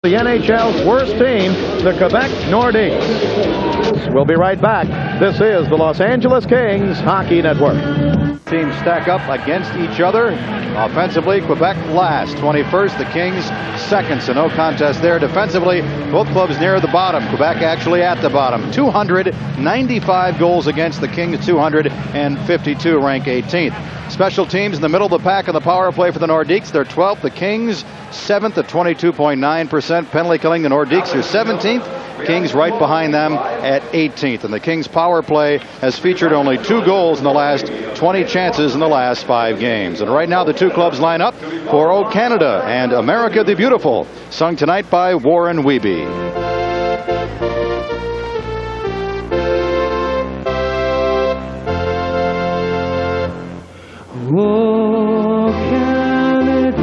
The NHL's worst team, the Quebec Nordiques. We'll be right back. This is the Los Angeles Kings Hockey Network. Teams stack up against each other. Offensively, Quebec last, 21st. The Kings second, so no contest there. Defensively, both clubs near the bottom. Quebec actually at the bottom. 295 goals against. The Kings 252, rank 18th. Special teams in the middle of the pack on the power play for the Nordiques. They're 12th. The Kings 7th at 22.9%. Penalty killing, the Nordiques are 17th. Kings right behind them at 18th. And the Kings power play has featured only 2 goals in the last 20 chances in the last 5 games. And right now the two clubs line up for O Canada and America the Beautiful, sung tonight by Warren Wiebe. Oh, Canada,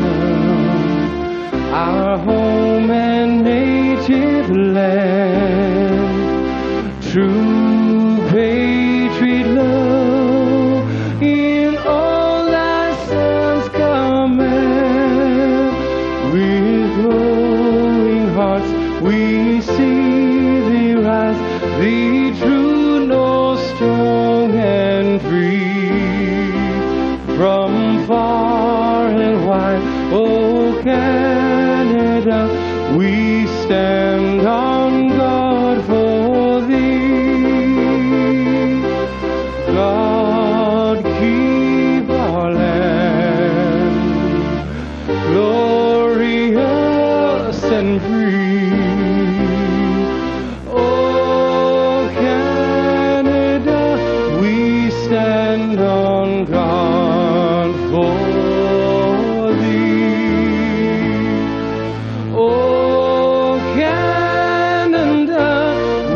our home and native land, true patriot love in all thy sons command. With glowing hearts we see thee rise, thee true north, strong and free. From far and wide, oh Canada, we stand on guard for thee. God keep our land glorious and free. Oh Canada, we stand on guard for thee. Oh Canada,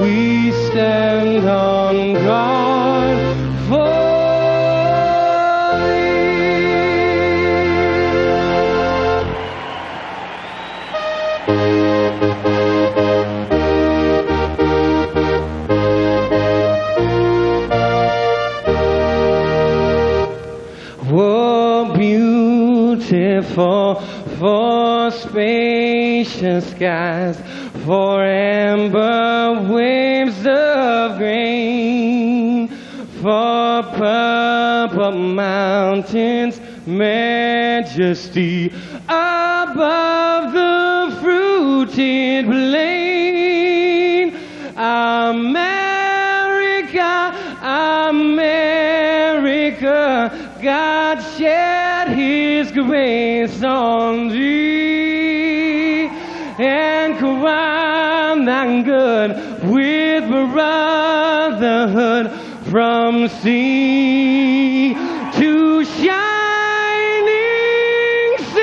we stand on guard for beautiful, for spacious skies, for amber waves of grain, for purple mountains, majesty above the fruited plain. America, America, God shed His grace on thee, and crown thy good with brotherhood from sea to shining sea.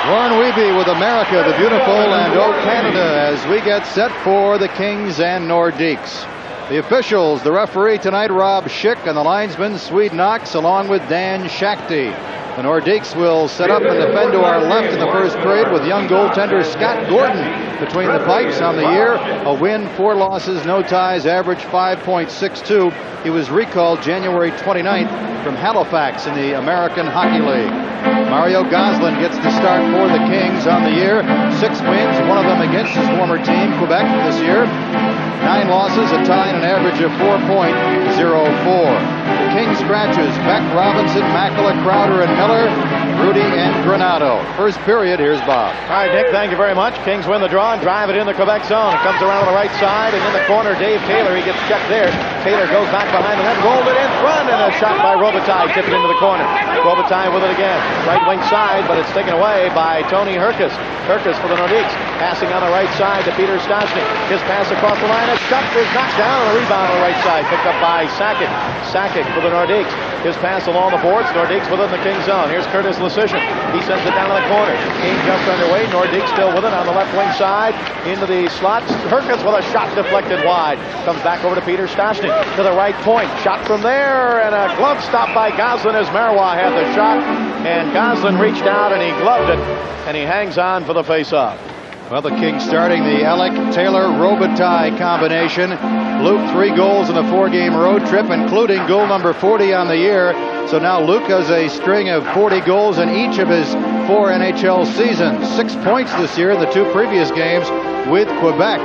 Warren Wiebe with America the Beautiful and O Canada as we get set for the Kings and Nordiques. The officials, the referee tonight, Rob Schick, and the linesman, Swede Knox, along with Dan Shakti. The Nordiques will set up and defend to our left in the first period with young goaltender Scott Gordon between the pipes on the year. A win, 4 losses, no ties, average 5.62. He was recalled January 29th from Halifax in the American Hockey League. Mario Gosselin gets the start for the Kings on the year. 6 wins, one of them against his former team, Quebec, this year. 9 losses, a tie, and an average of 4.04. The Kings scratches Beck, Robinson, Makela, Crowder, and Miller, Rudy, and Granato. First period, here's Bob. All right, Nick, thank you very much. Kings win the draw and drive it in the Quebec zone. It comes around on the right side, and in the corner, Dave Taylor, he gets checked there. Taylor goes back behind the net, rolled it in front, and a shot by Robitaille, tipped it into the corner. Robitaille with it again. Right wing side, but it's taken away by Tony Herkus. Herkus for the Nordiques, passing on the right side to Peter Stastny. His pass across the line, a shot is knocked down, and a rebound on the right side, picked up by Sakic. Sakic for the Nordiques. His pass along the boards, Nordiques within the Kings zone. Here's Curtis Lecision. He sends it down to the corner. King just underway. Nordiques still with it on the left wing side. Into the slot. Herkus with a shot deflected wide. Comes back over to Peter Stastny to the right point. Shot from there, and a glove stop by Gosselin as Marois had the shot. And Gosselin reached out and he gloved it, and he hangs on for the face-off. Well, the Kings starting the Alec-Taylor-Robitaille combination. Luke 3 goals in the 4-game road trip, including goal number 40 on the year. So now Luke has a string of 40 goals in each of his 4 NHL seasons. 6 points this year in the 2 previous games with Quebec.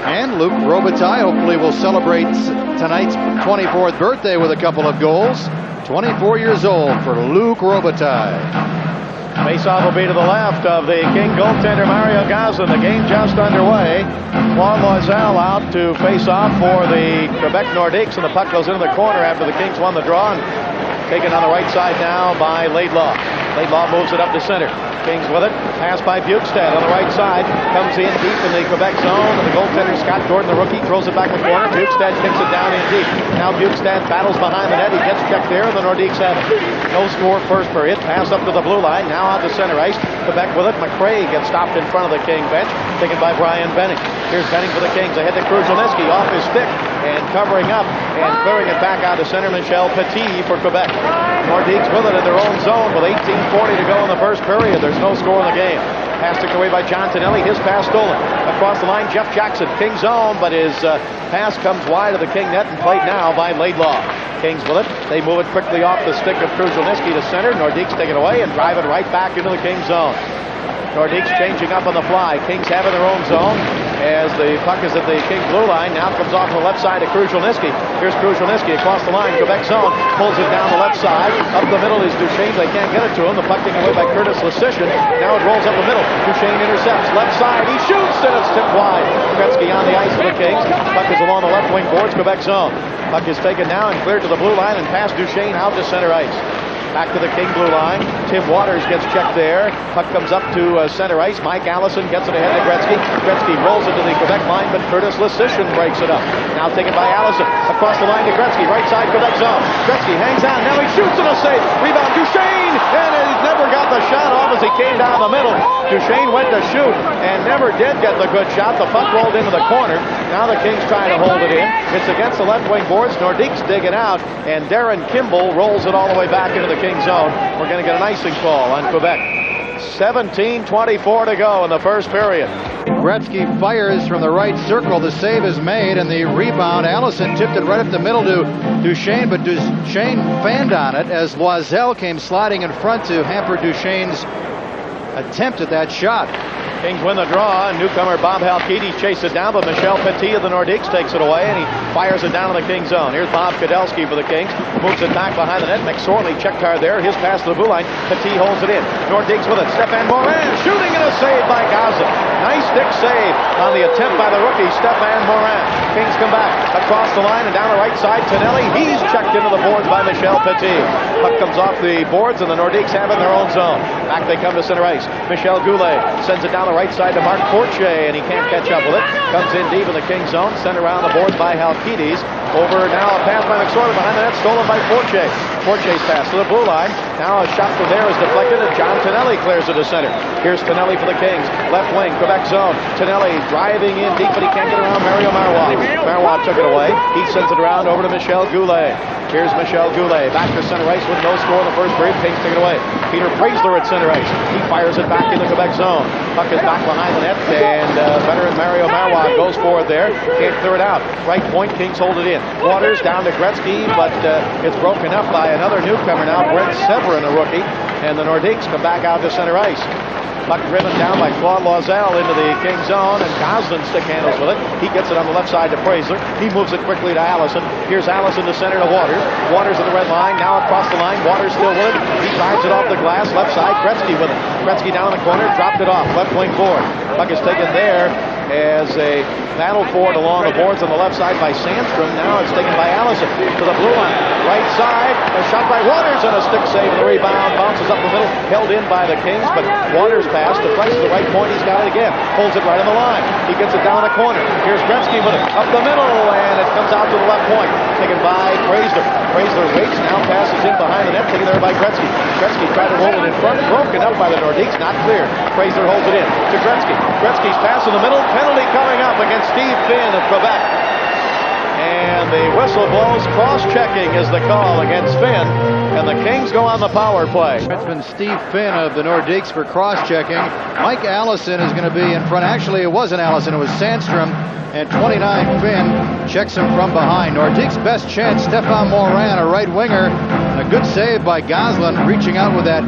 And Luc Robitaille hopefully will celebrate tonight's 24th birthday with a couple of goals. 24 years old for Luc Robitaille. Faceoff will be to the left of the King goaltender Mario Gazin. The game just underway. Claude Loisel out to face off for the Quebec Nordiques, and the puck goes into the corner after the Kings won the draw. Taken on the right side now by Laidlaw. Laidlaw moves it up to center. Kings with it. Pass by Bukestad on the right side. Comes in deep in the Quebec zone. And the goaltender, Scott Gordon, the rookie, throws it back in the corner. Bukestad kicks it down in deep. Now Bukestad battles behind the net. He gets checked there, and the Nordiques have it. No score first period. Pass up to the blue line. Now on to center ice. Quebec with it. McRae gets stopped in front of the King bench. Taken by Brian Benning. Here's Benning for the Kings. Ahead to Kruzhelnyski off his stick. And covering up and clearing it back out to center, Michel Petit for Quebec. Nordiques with it in their own zone with 18:40 to go in the first period. There's no score in the game. Pass tipped away by John Tonelli. His pass stolen. Across the line, Jeff Jackson. King's zone, but his pass comes wide of the King net and played now by Laidlaw. Kings with it. They move it quickly off the stick of Kruzhelnyski to center. Nordiques take it away and drive it right back into the King zone. Nordiques changing up on the fly. Kings have in their own zone as the puck is at the King blue line. Now comes off on the left side to Kruzhelnyski. Here's Kruzhelnyski across the line. Quebec zone. Pulls it down the left side. Up the middle is Duchesne. They can't get it to him. The puck taken away by Curtis Lesishin. Now it rolls up the middle. Duchesne intercepts. Left side. He shoots and it's tipped wide. Gretzky on the ice for the Kings. Puck is along the left wing boards. Quebec zone. Puck is taken now and cleared to the blue line and past Duchesne out to center ice. Back to the King blue line. Tim Waters gets checked there. Puck comes up to center ice. Mike Allison gets it ahead to Gretzky. Gretzky rolls it to the Quebec line, but Curtis Lesishin breaks it up. Now taken by Allison. Across the line to Gretzky. Right side Quebec zone. Gretzky hangs on. Now he shoots and a save. Rebound Duchesne. And he never got the shot off as he came down the middle. Duchesne went to shoot and never did get the good shot. The puck rolled into the corner. Now the Kings trying to hold it in. It's against the left wing boards. Nordiques dig it out. And Darren Kimball rolls it all the way back into the King zone. We're going to get an icing call on Quebec. 17:24 to go in the first period. Gretzky fires from the right circle. The save is made, and the rebound, Allison tipped it right up the middle to Duchesne, but Duchesne fanned on it as Loisel came sliding in front to hamper Duchesne's attempt at that shot. Kings win the draw, and newcomer Bob Halkitis chases it down, but Michel Petit of the Nordiques takes it away, and he fires it down in the King zone. Here's Bob Kudelski for the Kings. Moves it back behind the net. McSorley checked hard there. His pass to the blue line. Petit holds it in. Nordiques with it. Stéphane Morin shooting and a save by Gazin. Nice stick save on the attempt by the rookie, Stéphane Morin. Kings come back across the line and down the right side. Tonelli, he's checked into the boards by Michel Petit. Puck comes off the boards, and the Nordiques have it in their own zone. Back they come to center ice. Michel Goulet sends it down the right side to Marc Fortier, and he can't catch up with it. Comes in deep in the King zone, sent around the boards by Halkitis. Over now a pass by McSorley behind the net, stolen by Fortier. Fortier's pass to the blue line. Now a shot from there is deflected, and John Tonelli clears it to center. Here's Tonelli for the Kings. Left wing, Quebec zone. Tonelli driving in deep, but he can't get around Mario Marois. Marois took it away. He sends it around over to Michel Goulet. Here's Michel Goulet. Back to center ice with no score in the first period. Kings take it away. Peter Preisler at center ice. He fires it back in the Quebec zone. Puck is back behind the net, and veteran Mario Marois goes for it there. Can't clear it out. Right point, Kings hold it in. Waters down to Gretzky, but it's broken up by another newcomer now, Brent Severin, a rookie. And the Nordiques come back out to center ice. Puck driven down by Claude Loisel into the King zone, and Gosselin stick handles with it. He gets it on the left side to Preisler. He moves it quickly to Allison. Here's Allison to center to Waters. Waters at the red line, now across the line. Waters still with it. He drives it off the glass, left side. Gretzky with it. Gretzky down in the corner, dropped it off, left wing board. Puck is taken there as a battle for it along the boards on the left side by Sandstrom. Now it's taken by Allison to the blue line. Right side, a shot by Waters and a stick save. The rebound bounces up the middle, held in by the Kings, but Waters pass deflects to the right point. He's got it again. Holds it right on the line. He gets it down the corner. Here's Gretzky with it up the middle, and it comes out to the left point. Taken by Preisler. Preisler waits, now passes in behind the net, taken there by Gretzky. Gretzky tried to roll it in front, broken up by the Nordiques, not clear. Preisler holds it in to Gretzky. Gretzky's pass in the middle, penalty coming up against Steve Finn of Quebec. And the whistle blows. Cross-checking is the call against Finn, and the Kings go on the power play. It's been Steve Finn of the Nordiques for cross-checking. Mike Allison is going to be in front. Actually, it wasn't Allison, it was Sandstrom. And 29 Finn checks him from behind. Nordiques' best chance, Stéphane Morin, a right winger. And a good save by Goslin, reaching out with that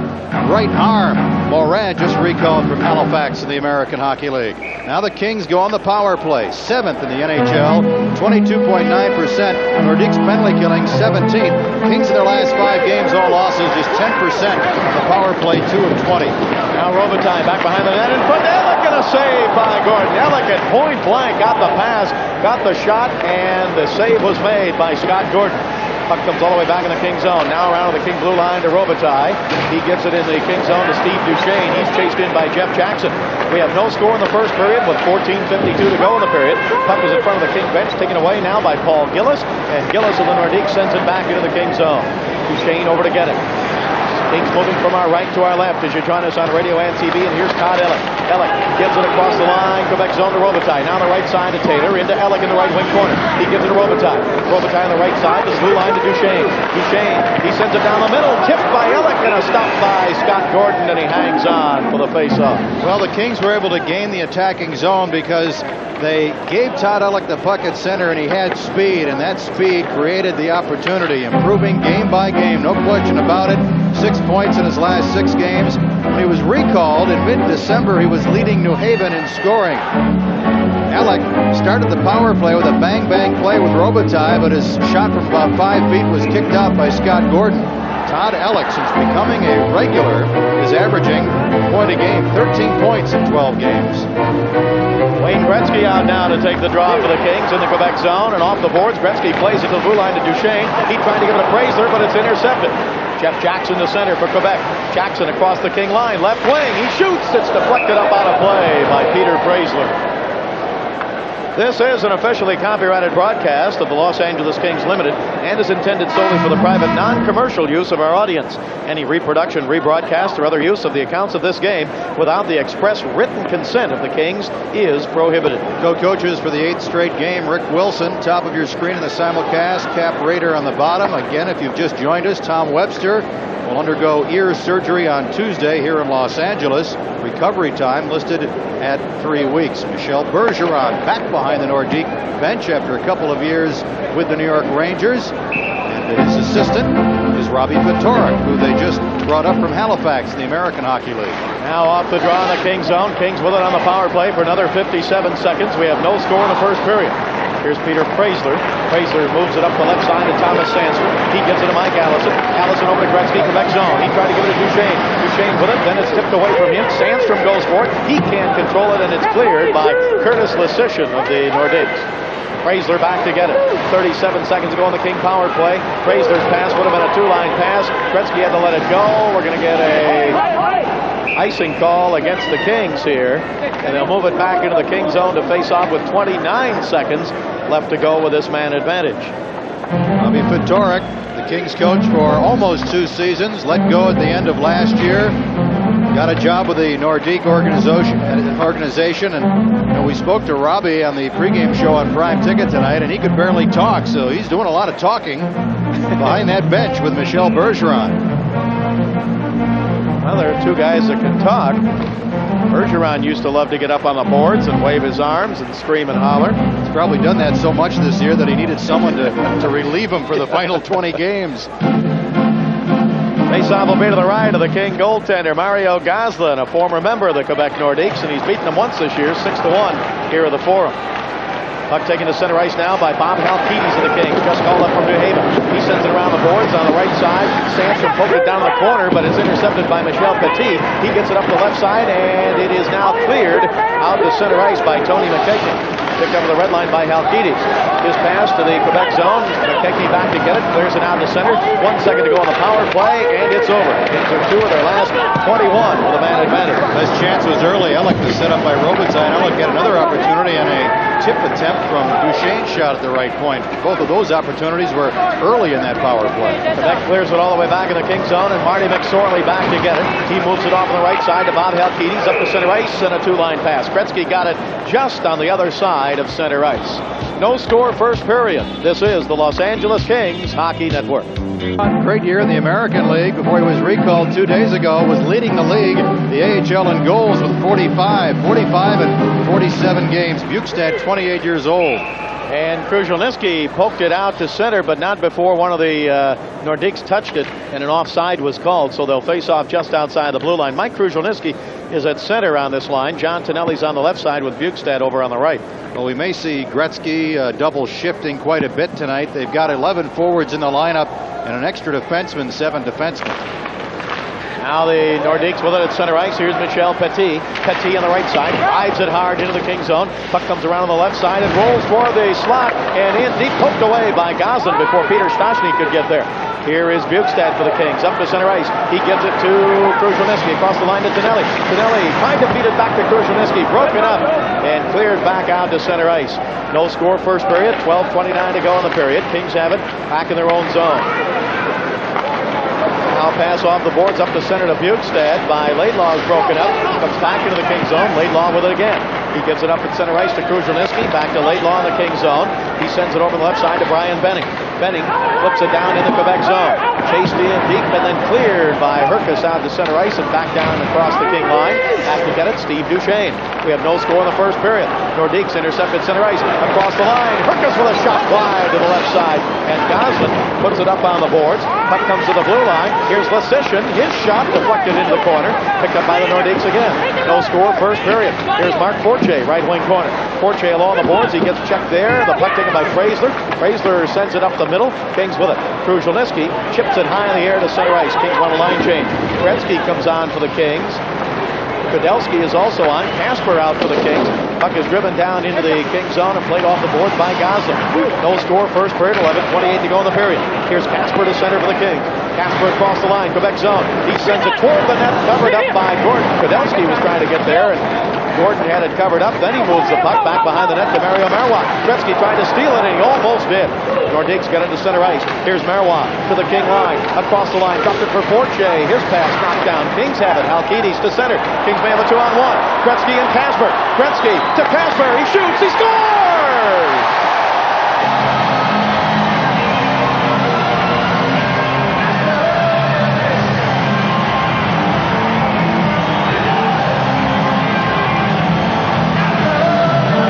right arm. Morin just recalled from Halifax in the American Hockey League. Now the Kings go on the power play, 7th in the NHL, 22.9%. Nordiques penalty killing, 17th. Kings in their last 5 games, all losses, just 10%. The power play, 2 of 20. Now Robitaille back behind the net in front. Ellick, and a save by Gordon. Ellick at point blank got the pass, got the shot, and the save was made by Scott Gordon. Puck comes all the way back in the King zone. Now around to the King blue line to Robitaille. He gets it in the King zone to Steve Duchesne. He's chased in by Jeff Jackson. We have no score in the first period with 14:52 to go in the period. Puck is in front of the King bench, taken away now by Paul Gillis. And Gillis of the Nordiques sends it back into the King zone. Duchesne over to get it. Kings moving from our right to our left as you join us on radio and TV. And here's Todd Ellick. Ellick gives it across the line. Quebec zone to Robitaille. Now on the right side to Taylor. Into Ellick in the right wing corner. He gives it to Robitaille. Robitaille on the right side. The blue line to Duchesne. Duchesne, he sends it down the middle. Tipped by Ellick and a stop by Scott Gordon. And he hangs on for the face-off. Well, the Kings were able to gain the attacking zone because they gave Todd Ellick the puck at center, and he had speed, and that speed created the opportunity, improving game by game, no question about it. 6 points in his last 6 games. When he was recalled in mid-December, he was leading New Haven in scoring. Ellick started the power play with a bang-bang play with Robitaille, but his shot from about 5 feet was kicked out by Scott Gordon. Todd Ellick, since becoming a regular, is averaging a point a game, 13 points in 12 games. Wayne Gretzky out now to take the draw for the Kings in the Quebec zone, and off the boards, Gretzky plays it to the blue line to Duchesne. He tried to give it to Fraser, but it's intercepted. Jeff Jackson to center for Quebec. Jackson across the King line, left wing. He shoots. It's deflected up out of play by Peter Fraser. This is an officially copyrighted broadcast of the Los Angeles Kings Limited and is intended solely for the private, non-commercial use of our audience. Any reproduction, rebroadcast, or other use of the accounts of this game without the express written consent of the Kings is prohibited. Co-coaches for the 8th straight game, Rick Wilson, top of your screen in the simulcast, Cap Rader on the bottom. Again, if you've just joined us, Tom Webster will undergo ear surgery on Tuesday here in Los Angeles. Recovery time listed at 3 weeks. Michel Bergeron back behind the Nordique bench after a couple of years with the New York Rangers. And his assistant is Robbie Fedoruk, who they just brought up from Halifax in the American Hockey League. Now off the draw in the King zone. Kings with it on the power play for another 57 seconds. We have no score in the first period. Here's Peter Fraser. Fraser moves it up the left side to Thomas Sandstrom. He gives it to Mike Allison. Allison over to Gretzky, Quebec zone. He tried to give it to Duchesne. Duchesne with it, then it's tipped away from him. Sandstrom goes for it. He can't control it, and it's cleared by Curtis Lesician of the Nordiques. Fraser back to get it. 37 seconds to go on the King power play. Fraser's pass would have been a 2-line pass. Gretzky had to let it go. We're going to get a icing call against the Kings here, and they'll move it back into the King zone to face off with 29 seconds left to go with this man advantage. Robbie Fedoruk, the Kings coach for almost 2 seasons, let go at the end of last year. Got a job with the Nordique organization, and we spoke to Robbie on the pregame show on Prime Ticket tonight, and he could barely talk, so he's doing a lot of talking behind that bench with Michel Bergeron. Well, there are 2 guys that can talk. Bergeron used to love to get up on the boards and wave his arms and scream and holler. He's probably done that so much this year that he needed someone to relieve him for the final 20 games. Faceoff will be to the right of the King goaltender, Mario Goslin, a former member of the Quebec Nordiques, and he's beaten them once this year, 6-1 here at the Forum. Puck taken to center ice now by Bob Halkides of the Kings, just called up from New Haven. He sends it around the boards on the right side. Sandstrom poked it down the corner, but it's intercepted by Michel Petit. He gets it up the left side, and it is now cleared out to center ice by Tony McKechnie. Picked up the red line by Halkides. His pass to the Quebec zone. McKechnie back to get it, clears it out to center. 1 second to go on the power play, and it's over. Kings are 2 of their last 21 with a man advantage. This chance was early. Ellick was set up by Robitaille. Ellick had another opportunity on a tip attempt from Duchesne's shot at the right point. Both of those opportunities were early in that power play. Quebec clears it all the way back in the King zone, and Marty McSorley back to get it. He moves it off on the right side to Bob Halkides, up to center ice, and a 2-line pass. Gretzky got it just on the other side of center ice. No score first period. This is the Los Angeles Kings Hockey Network. Great year in the American League before he was recalled 2 days ago. Was leading the league, the AHL in goals with 45 and 47 games. Bukestad, 28 years old. And Kruzhelnyski poked it out to center, but not before one of the Nordiques touched it, and an offside was called, so they'll face off just outside the blue line. Mike Kruzhelnyski is at center on this line. John Tonelli's on the left side with Bukestad over on the right. Well, we may see Gretzky double shifting quite a bit tonight. They've got 11 forwards in the lineup and an extra defenseman, 7 defensemen. Now the Nordiques with it at center ice. Here's Michel Petit. Petit on the right side. Drives it hard into the King zone. Puck comes around on the left side and rolls for the slot. And in deep, poked away by Goslin before Peter Stastny could get there. Here is Bukestad for the Kings. Up to center ice. He gives it to Kruzhelnyski. Across the line to Tonelli. Tonelli trying to feed it back to Kruzhelnyski. Broken up and cleared back out to center ice. No score first period. 12:29 to go in the period. Kings have it back in their own zone. Now pass off the boards up the center to Bukestad by Laidlaw's broken up. Comes back into the King zone. Laidlaw with it again. He gives it up at center ice to Kruzhelnyski. Back to Laidlaw in the King zone. He sends it over the left side to Brian Benning. Benning flips it down in the Quebec zone. Chased in deep and then cleared by Herkus out to center ice and back down across the King line. Has to get it, Steve Duchesne. We have no score in the first period. Nordiques intercepted center ice. Across the line. Herkus with a shot wide to the left side. And Goslin puts it up on the boards. Puck comes to the blue line. Here's Lesishin. His shot deflected into the corner. Picked up by the Nordiques again. No score first period. Here's Mark Fortier, right wing corner. Fortier along the boards. He gets checked there. The puck taken by Fraser. Fraser sends it up the middle. Kings with it. Kruzhelnyski chips it high in the air to center ice. Kings want a line change. Gretzky comes on for the Kings. Kudelski is also on. Casper out for the Kings. Puck is driven down into the King zone and played off the boards by Goslin. No score first period. 11:28 to go in the period. Here's Casper to center for the Kings. Casper across the line. Quebec zone. He sends it toward the net. Covered up by Gordon. Kudelski was trying to get there, and Gordon had it covered up. Then he moves the puck back behind the net to Mario Marois. Gretzky tried to steal it, and he almost did. Nordiques get into center ice. Here's Marois to the King line. Across the line. Dropped it for Fortier. His pass knocked down. Kings have it. Halkitis to center. Kings may have a 2-on-1. Gretzky and Casper. Gretzky to Casper. He shoots. He scores!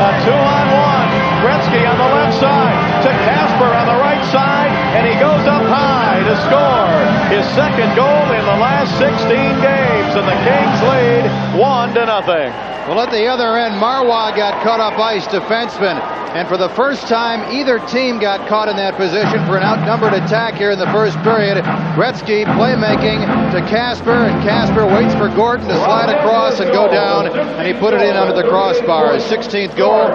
A 2-on-1. Gretzky on the left side to Casper on the right side, and he goes up high to score his second goal in the last 16 games, and the Kings lead 1-0. Well, at the other end, Marois got caught up ice defenseman, and for the first time, either team got caught in that position for an outnumbered attack here in the first period. Gretzky playmaking to Casper, and Casper waits for Gordon to slide across and go down, and he put it in under the crossbar. His 16th goal.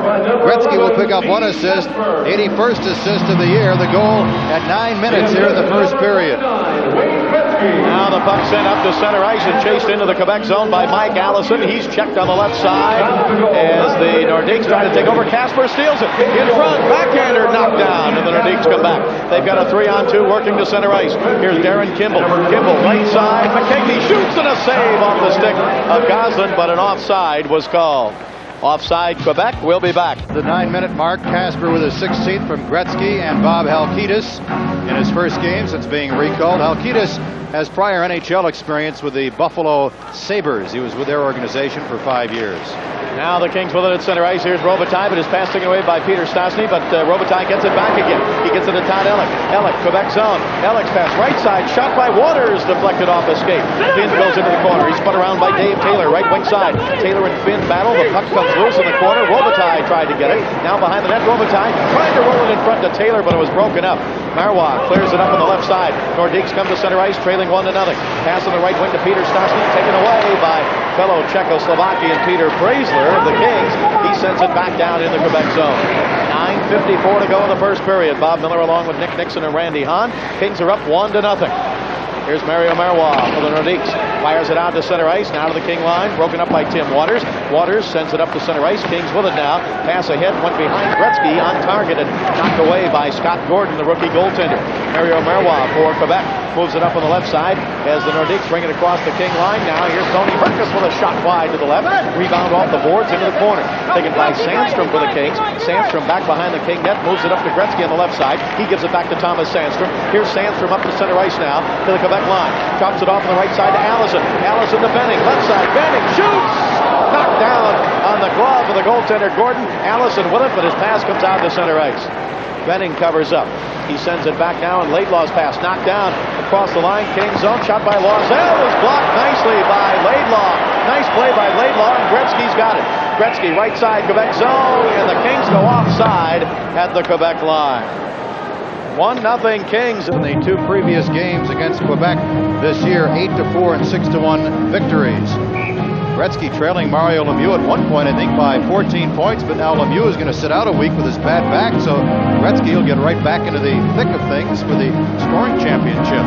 Gretzky will pick up 1 assist, 81st assist of the year, the goal at 9 minutes here in the first period. Now the puck sent up to center ice and chased into the Quebec zone by Mike Allison. He's checked on the left side as the Nordiques try to take over. Casper steals it. In front, backhander knocked down, and the Nordiques come back. They've got a 3-on-2 working to center ice. Here's Darren Kimball. Kimball, right side. McKechnie shoots and a save off the stick of Goslin, but an offside was called. Offside, Quebec. We'll be back. The 9-minute mark. Casper with his 16th from Gretzky and Bob Halkitis in his first game since being recalled. Halkitis has prior NHL experience with the Buffalo Sabres. He was with their organization for 5 years. Now the Kings with it at center ice. Here's Robitaille, but his pass taken away by Peter Stastny, but Robitaille gets it back again. He gets it to Todd Ellick. Ellick, Quebec zone. Ellick's pass right side, shot by Waters, deflected off escape. Finn goes into the corner. He's spun around by Dave Taylor, right wing side. Taylor and Finn battle. The puck comes loose in the corner. Robitaille tried to get it. Now behind the net, Robitaille trying to roll it in front to Taylor, but it was broken up. Marois clears it up on the left side. Nordiques come to center ice, trailing 1-0. Pass on the right wing to Peter Stastny, taken away by fellow Czechoslovakian Peter Braisler of the Kings. He sends it back down in the Quebec zone. 9:54 to go in the first period. Bob Miller along with Nick Nixon and Randy Hahn. Kings are up 1-0. Here's Mario Marois for the Nordiques. Fires it out to center ice, now to the King line. Broken up by Tim Waters. Waters sends it up to center ice. Kings with it now. Pass ahead, went behind Gretzky, untargeted. Knocked away by Scott Gordon, the rookie goaltender. Mario Marois for Quebec. Moves it up on the left side as the Nordiques bring it across the King line. Now here's Tony Herkus with a shot wide to the left. Rebound off the boards into the corner. Taken by Sandstrom for the Kings. Sandstrom back behind the King net. Moves it up to Gretzky on the left side. He gives it back to Thomas Sandstrom. Here's Sandstrom up to center ice now to the Quebec line. Drops it off on the right side to Allison. Allison to Benning. Left side. Benning shoots! Knocked down on the glove of the goaltender Gordon. Allison with it, but his pass comes out to center ice. Benning covers up. He sends it back now, and Laidlaw's pass knocked down across the line. King zone, shot by Loisel is blocked nicely by Laidlaw. Nice play by Laidlaw, and Gretzky's got it. Gretzky right side, Quebec zone, and the Kings go offside at the Quebec line. 1-0 Kings. In the two previous games against Quebec this year, 8-4 and 6-1 victories. Gretzky trailing Mario Lemieux at one point, I think, by 14 points, but now Lemieux is going to sit out a week with his bad back, so Gretzky will get right back into the thick of things for the scoring championship.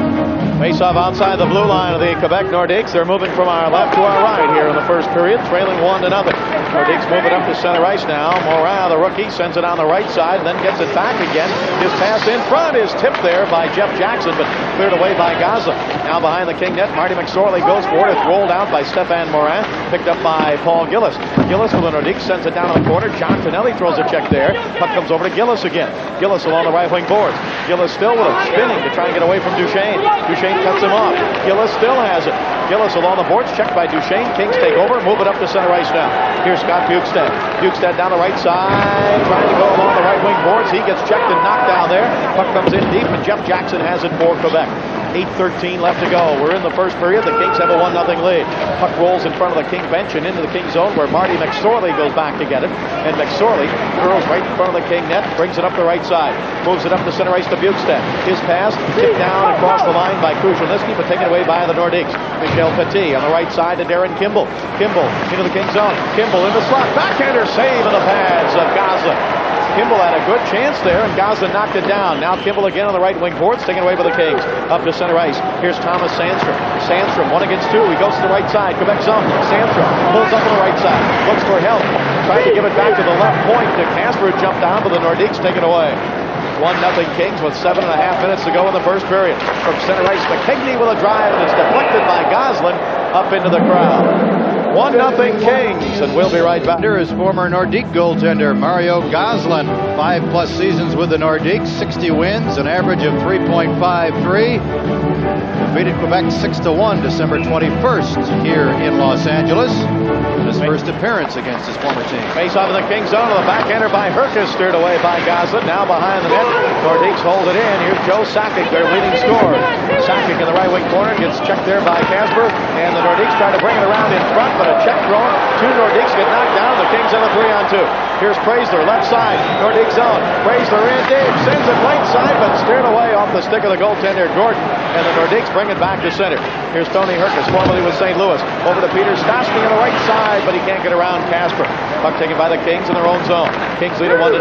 Face-off outside the blue line of the Quebec Nordiques. They're moving from our left to our right here in the first period, trailing 1-0. Nordiques moving up to center ice now. Morin, the rookie, sends it on the right side, and then gets it back again. His pass in front is tipped there by Jeff Jackson, but cleared away by Gosselin. Now behind the King net, Marty McSorley goes for it. It's rolled out by Stéphane Morin, picked up by Paul Gillis. Gillis with the Nordiques sends it down on the corner. John Tonelli throws a check there. Puck comes over to Gillis again. Gillis along the right wing boards. Gillis still with it, spinning to try and get away from Duchesne. Duchesne cuts him off. Gillis still has it. Gillis along the boards, checked by Duchesne. Kings take over, move it up to center ice now. Here's Scott Bukestad. Bukestad down the right side, trying to go along the right wing boards. He gets checked and knocked down there. Puck comes in deep, and Jeff Jackson has it for Quebec. 8:13 left to go. We're in the first period. The Kings have a 1-0 lead. Puck rolls in front of the King bench and into the King zone, where Marty McSorley goes back to get it. And McSorley curls right in front of the King net, brings it up the right side, moves it up the center ice to Bukestad. His pass tipped down across the line by Krushelnyski, but taken away by the Nordiques. Michel Petit on the right side to Darren Kimball. Kimball into the King zone. Kimball in the slot. Backhander save in the pads of Gosselin. Kimball had a good chance there, and Gosselin knocked it down. Now Kimball again on the right wing boards, taken away by the Kings. Up to center ice. Here's Thomas Sandstrom. Sandstrom, 1 against 2. He goes to the right side. Quebec zone. Sandstrom pulls up on the right side. Looks for help. Tried to give it back to the left point. Casper jumped down, but the Nordiques take it away. 1-0 Kings with 7.5 minutes to go in the first period. From center ice, McKegney with a drive, and it's deflected by Gosselin up into the crowd. 1-0 Kings, and we'll be right back. Here is former Nordique goaltender Mario Gosselin. 5+ seasons with the Nordiques, 60 wins, an average of 3.53. Defeated Quebec 6-1 December 21st here in Los Angeles. His first appearance against his former team. Face off in the King zone, the backhander by Herkus, steered away by Gosselin. Now behind the net, Nordiques hold it in. Here's Joe Sakic, their leading scorer. Sakic in the right wing corner, gets checked there by Casper, and the Nordiques try to bring it around in front, but a check thrown. 2 Nordiques get knocked down. The Kings have a 3-on-2. Here's Praisler, left side, Nordique zone. Praisler in deep, sends it right side, but steered away off the stick of the goaltender Gordon, and the Nordiques bring it back to center. Here's Tony Herkus, formerly with St. Louis, over to Peter Stastny on the right side, but he can't get around Casper. Puck taken by the Kings in their own zone. Kings lead it 1-0.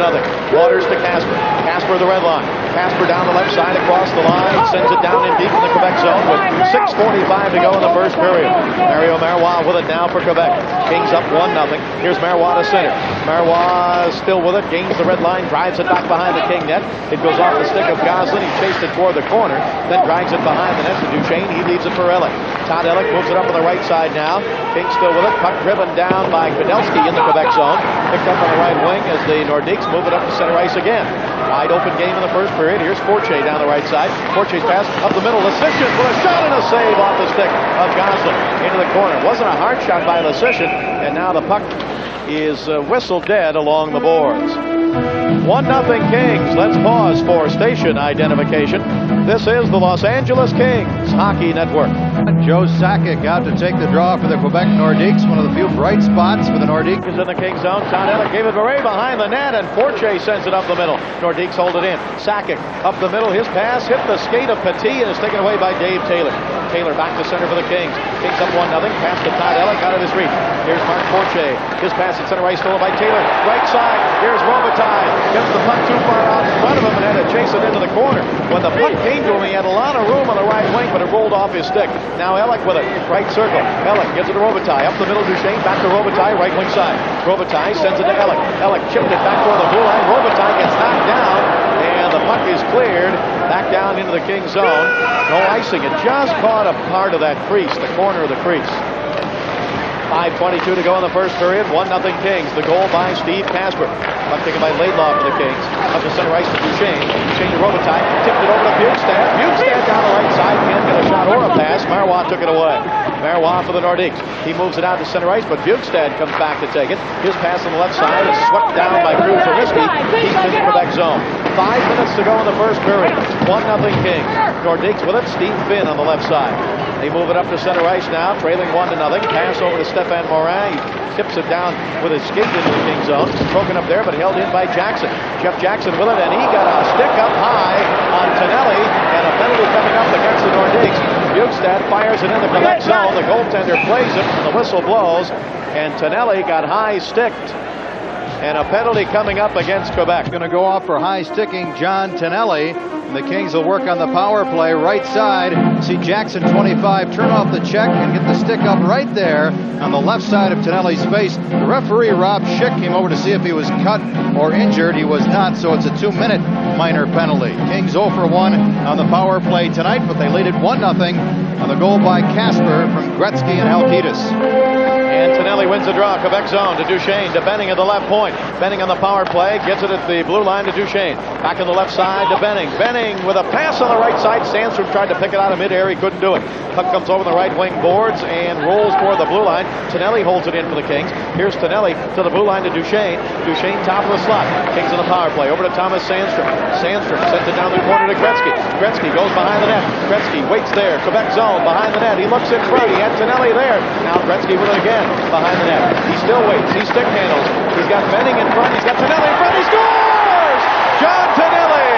Waters to Casper. Casper the red line. Casper down the left side across the line, sends it down in deep in the Quebec zone with 6:45 to go in the first period. Mario Marois with it now for Quebec. Kings up 1-0. Here's Marois to center. Marois still with it, gains the red line, drives it back behind the King net. It goes off the stick of Gosselin. He chased it toward the corner, then drags it behind the net to Duchesne. He leaves it for Ellick. Todd Ellick moves it up on the right side now. Kings still with it. Puck driven down by Kudelsky in the Quebec zone. Picked up on the right wing as the Nordiques move it up to center ice again. Wide open game in the first period. Here's Fortier down the right side. Fortier's pass up the middle. Lecition with a shot and a save off the stick of Gosselin into the corner. Wasn't a hard shot by Lecition, and now the puck is whistled dead along the boards. 1-0 Kings. Let's pause for station identification. This is the Los Angeles Kings Hockey Network. Joe Sakic out to take the draw for the Quebec Nordiques, one of the few bright spots for the Nordiques. Is in the King zone. Todd Ellick gave it away behind the net, and Fortier sends it up the middle. Nordiques hold it in. Sakic up the middle. His pass hit the skate of Petit and is taken away by Dave Taylor. Taylor back to center for the Kings. Kings up 1-0. Pass to Todd Ellick out of his reach. Here's Mark Fortier. His pass at center ice stolen by Taylor. Right side. Here's Robitaille. Gets the puck too far out in front of him and had to chase it into the corner. When the puck came to him, he had a lot of room on the right wing, but it rolled off his stick. Now Ellick with it. Right circle. Ellick gives it to Robitaille. Up the middle, Duchesne. Back to Robitaille. Right wing side. Robitaille sends it to Ellick. Ellick chipped it back toward the blue line. Robitaille gets knocked down, and the puck is cleared back down into the King zone. No icing. It just caught a part of that crease, the corner of the crease. 5:22 to go in the first period. 1-0 Kings. The goal by Steve Casper. Puck taken by Laidlaw for the Kings. Up to center ice to Duchesne. Duchesne to Robitaille. Tipped it over to Bukestad. Bukestad down the right side. Can't get a shot or a pass. Marois took it away. Marois for the Nordiques. He moves it out to center ice, but Bukestad comes back to take it. His pass on the left side is swept down by Cruz Trubisky. He's in the Quebec zone. 5 minutes to go in the first period. 1-0 Kings. Nordiques with it. Steve Finn on the left side. They move it up to center ice now, trailing 1-0. Pass over to Stéphane Morin. He tips it down with his skate into the King zone. Broken up there, but held in by Jackson. Jeff Jackson with it, and he got a stick up high on Tonelli, and a penalty coming up against the Nordiques. Bukestad fires it in the Quebec zone. The goaltender plays it, and the whistle blows, and Tonelli got high sticked. And a penalty coming up against Quebec. Going to go off for high sticking John Tonelli. And the Kings will work on the power play right side. See Jackson 25 turn off the check and get the stick up right there on the left side of Tonelli's face. The referee Rob Schick came over to see if he was cut or injured. He was not, so it's a 2-minute minor penalty. Kings 0 for 1 on the power play tonight, but they lead it 1-0 on the goal by Casper from Gretzky and Halkitis. And Tonelli wins the draw. Quebec zone to Duchesne, to Benning at the left point. Benning on the power play, gets it at the blue line to Duchesne. Back on the left side to Benning. Benning with a pass on the right side. Sandstrom tried to pick it out of midair. He couldn't do it. Puck comes over the right wing boards and rolls toward the blue line. Tonelli holds it in for the Kings. Here's Tonelli to the blue line to Duchesne. Duchesne top of the slot. Kings on the power play. Over to Thomas Sandstrom. Sandstrom sends it down the corner to Gretzky. Gretzky goes behind the net. Gretzky waits there. Quebec zone behind the net. He looks in front. He had Tonelli there. Now Gretzky with it again behind the net. He still waits. He stick handles. He's got Benning in front. He's got Tonelli in front. He scores! John Tonelli!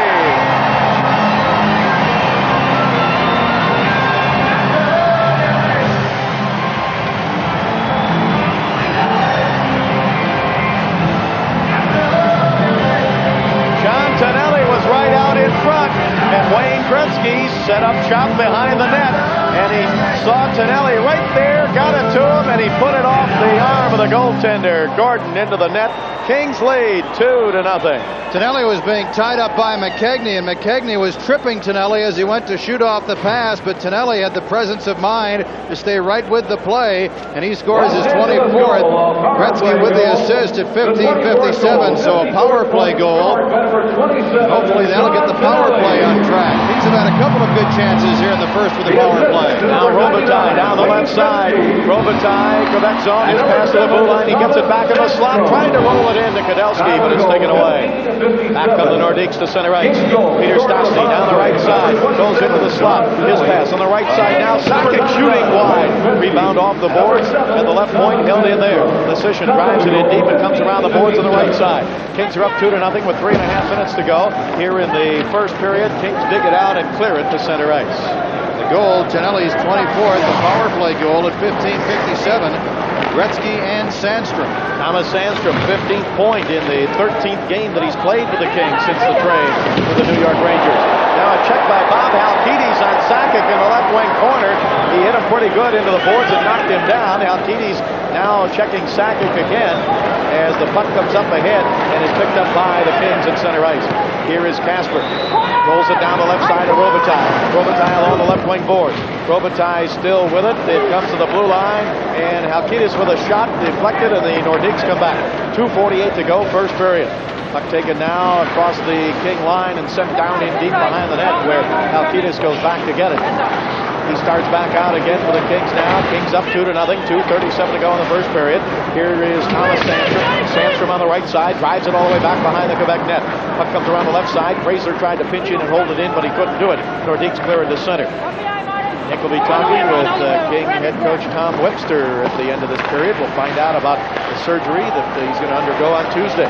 John Tonelli was right out in front, and Wayne Gretzky set up shop behind the net, and he saw Tonelli right there, got it to him, and he put it off the arm of the goaltender. Gordon into the net. Kings lead 2-0. Tonelli was being tied up by McKegney, and McKegney was tripping Tonelli as he went to shoot off the pass, but Tonelli had the presence of mind to stay right with the play, and he scores his 24th. Gretzky with the assist at 15:57, so a power play goal. Hopefully that'll get the power play on track. Kings have had a couple of good chances here in the first with the power play. Now Robitaille down the left side. Robitaille, Quebec zone, his pass to the blue line. He gets it back in the slot, trying to roll it in to Kudelski, but it's taken away. Back come the Nordiques to center ice. Peter Stastny down the right side, goes into the slot. His pass on the right side now. Sakic shooting wide. Rebound off the boards, and the left point held in there. Decision drives it in deep and comes around the boards on the right side. Kings are up 2-0 with 3.5 minutes to go. Here in the first period, Kings dig it out and clear it to center ice. The goal, Tonelli's 24th, the power play goal at 15:57. Gretzky and Sandstrom. Thomas Sandstrom, 15th point in the 13th game that he's played for the Kings since the trade with the New York Rangers. Now a check by Bob Halkitis on Sakic in the left wing corner. He hit him pretty good into the boards and knocked him down. Halkitis now checking Sakic again as the puck comes up ahead and is picked up by the Kings at center ice. Here is Casper. Rolls it down the left side to Robitaille. Robitaille along the left wing boards. Robitaille still with it. It comes to the blue line, and Halkitis with a shot deflected, and the Nordiques come back. 2:48 to go, first period. Puck taken now across the King line and sent down in deep behind the net, where Halkitis goes back to get it. He starts back out again for the Kings now. Kings up 2-0, 2:37 to go in the first period. Here is Thomas Sandstrom. Sandstrom on the right side, drives it all the way back behind the Quebec net. Puck comes around the left side. Fraser tried to pinch in and hold it in, but he couldn't do it. Nordiques clear it to center. Nick will be talking with King head coach Tom Webster at the end of this period. We'll find out about the surgery that he's going to undergo on Tuesday.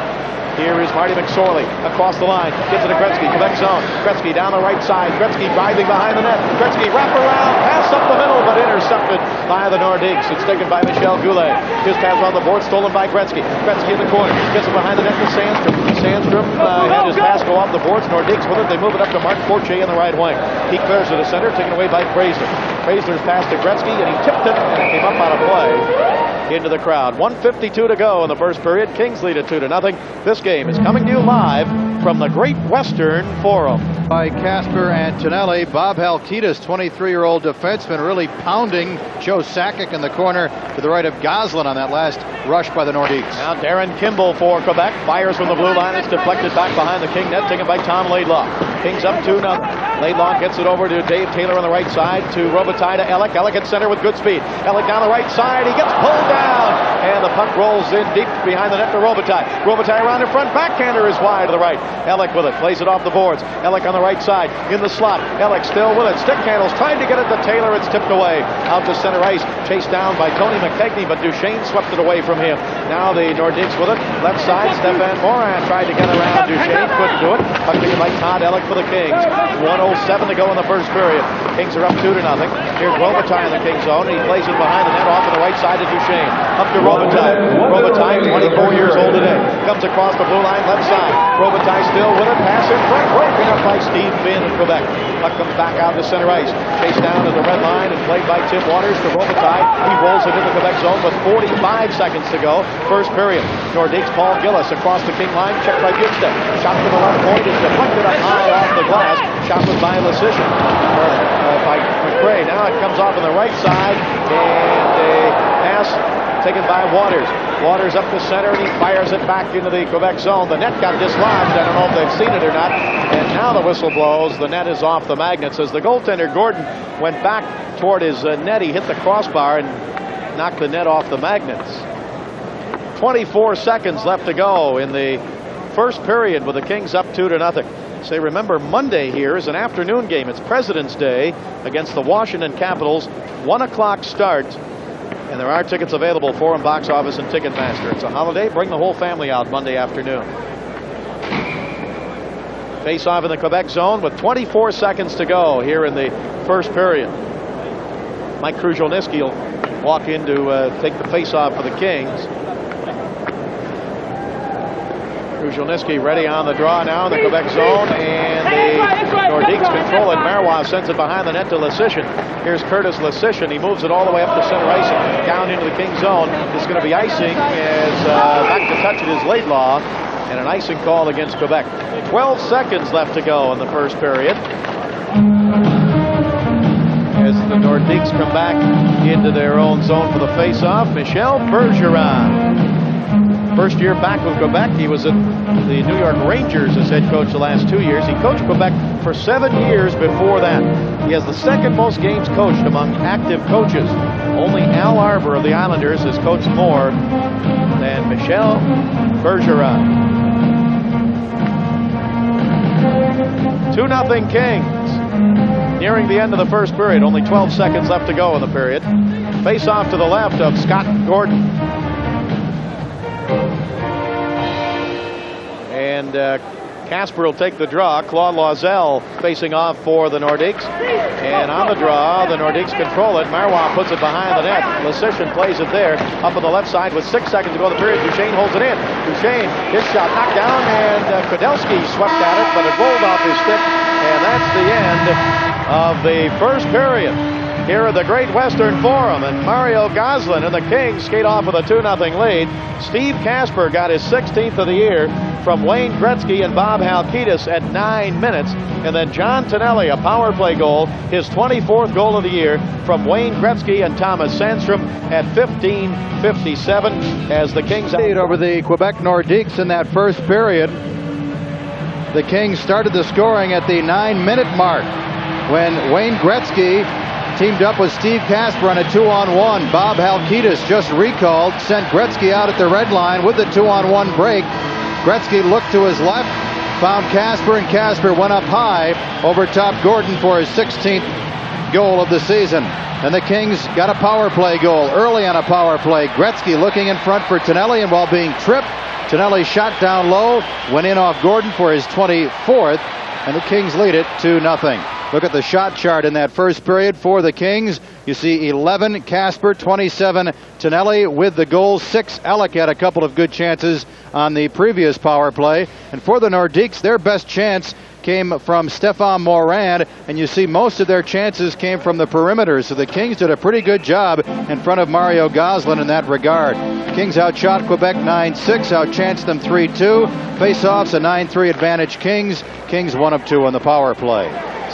Here is Marty McSorley across the line. Gets it to Gretzky, Quebec zone. Gretzky down the right side. Gretzky driving behind the net. Gretzky wrap around, pass up the middle, but intercepted by the Nordiques. It's taken by Michel Goulet. His pass on the board, stolen by Gretzky. Gretzky in the corner. Gets it behind the net to Sandstrom. Sandstrom had his pass go off the boards. Nordiques with it. They move it up to Mark Fortier in the right wing. He clears to the center, taken away by Fraser. Fraser's pass to Gretzky, and he tipped it, and it came up out of play into the crowd. 1:52 to go in the first period. Kings lead at 2-0. This game is coming to you live from the Great Western Forum. By Casper and Tonelli, Bob Halkitis, 23-year-old defenseman, really pounding Joe Joe Sakic in the corner to the right of Goslin on that last rush by the Nordiques. Now Darren Kimball for Quebec fires from the blue line. It's deflected back behind the King net, taken by Tom Laidlaw. Kings up 2-0. Laidlaw gets it over to Dave Taylor on the right side, to Robitaille, to Ellick. Ellick at center with good speed. Ellick down the right side. He gets pulled down, and the puck rolls in deep behind the net to Robitaille. Robitaille around in front. Backhander is wide to the right. Ellick with it. Plays it off the boards. Ellick on the right side. In the slot. Ellick still with it. Stick handles. Trying to get it to Taylor. It's tipped away. Out to center ice. Chased down by Tony McKechnie, but Duchesne swept it away from him. Now the Nordiques with it. Left side. Stéphane Morin tried to get around Duchesne. Couldn't do it. Puck taken by Todd Ellick for the Kings. 1:07 to go in the first period. Kings are up 2-0. Here's Robitaille in the Kings zone. He plays it behind the net off on the right side to Duchesne. Up to Robitaille. Robitaille, 24 years old today. Comes across the blue line, left side. Robitaille still with it. Pass in front. Broken up by Steve Finn of Quebec. Puck comes back out to center ice. Chased down to the red line and played by Tim Waters to Robitaille. He rolls it into the Quebec zone with 45 seconds to go. First period. Nordiques Paul Gillis across the King line. Checked by Gibson. Shot to the left point is deflected up high off the glass. Shot was by Lecision. By McRae. Now it comes off on the right side. And a pass taken by Waters. Waters up the center, and he fires it back into the Quebec zone. The net got dislodged. I don't know if they've seen it or not. And now the whistle blows. The net is off the magnets. As the goaltender, Gordon, went back toward his net, he hit the crossbar and knocked the net off the magnets. 24 seconds left to go in the first period with the Kings up 2-0. Say, remember, Monday here is an afternoon game. It's President's Day against the Washington Capitals. 1 o'clock start. And there are tickets available for them, box office and Ticketmaster. It's a holiday. Bring the whole family out Monday afternoon. Face off in the Quebec zone with 24 seconds to go here in the first period. Mike Kruzhelnyski will walk in to take the face off for the Kings. Kruzhelnyski ready on the draw now in the Quebec zone, and the Nordiques control it. Marois sends it behind the net to Lecision. Here's Curtis Lecision. He moves it all the way up to center ice and down into the Kings zone. There's going to be icing as back to touch it is Laidlaw, and an icing call against Quebec. 12 seconds left to go in the first period. As the Nordiques come back into their own zone for the face-off, Michel Bergeron. First year back with Quebec, he was at the New York Rangers as head coach the last 2 years. He coached Quebec for 7 years before that. He has the second most games coached among active coaches. Only Al Arbor of the Islanders has coached more than Michel Bergeron. 2-0 Kings. Nearing the end of the first period. Only 12 seconds left to go in the period. Face off to the left of Scott Gordon. And Casper will take the draw. Claude Loisel facing off for the Nordiques. And on the draw, the Nordiques control it. Marois puts it behind the net. Lecision plays it there. Up on the left side with 6 seconds to go in the period. Duchesne holds it in. Duchesne, his shot knocked down, and Kudelski swept at it, but it rolled off his stick. And that's the end of the first period here at the Great Western Forum, and Mario Goslin and the Kings skate off with a 2-0 lead. Steve Casper got his 16th of the year from Wayne Gretzky and Bob Halkitis at 9 minutes, and then John Tonelli, a power play goal, his 24th goal of the year from Wayne Gretzky and Thomas Sandstrom at 15:57 as the Kings over the Quebec Nordiques in that first period. The Kings started the scoring at the 9-minute mark when Wayne Gretzky teamed up with Steve Casper on a 2-on-1. Bob Halkitis, just recalled, sent Gretzky out at the red line with the 2-on-1 break. Gretzky looked to his left, found Casper, and Casper went up high over top Gordon for his 16th goal of the season. And the Kings got a power play goal early on a power play. Gretzky looking in front for Tonelli, and while being tripped, Tonelli shot down low, went in off Gordon for his 24th, and the Kings lead it 2-0. Look at the shot chart in that first period for the Kings. You see 11 Casper, 27 Tonelli with the goal. 6 Ellick had a couple of good chances on the previous power play. And for the Nordiques, their best chance came from Stéphane Morin, and you see most of their chances came from the perimeter. So the Kings did a pretty good job in front of Mario Goslin in that regard. Kings outshot Quebec 9-6, outchanced them 3-2. Face-offs, a 9-3 advantage Kings. Kings 1 of 2 on the power play.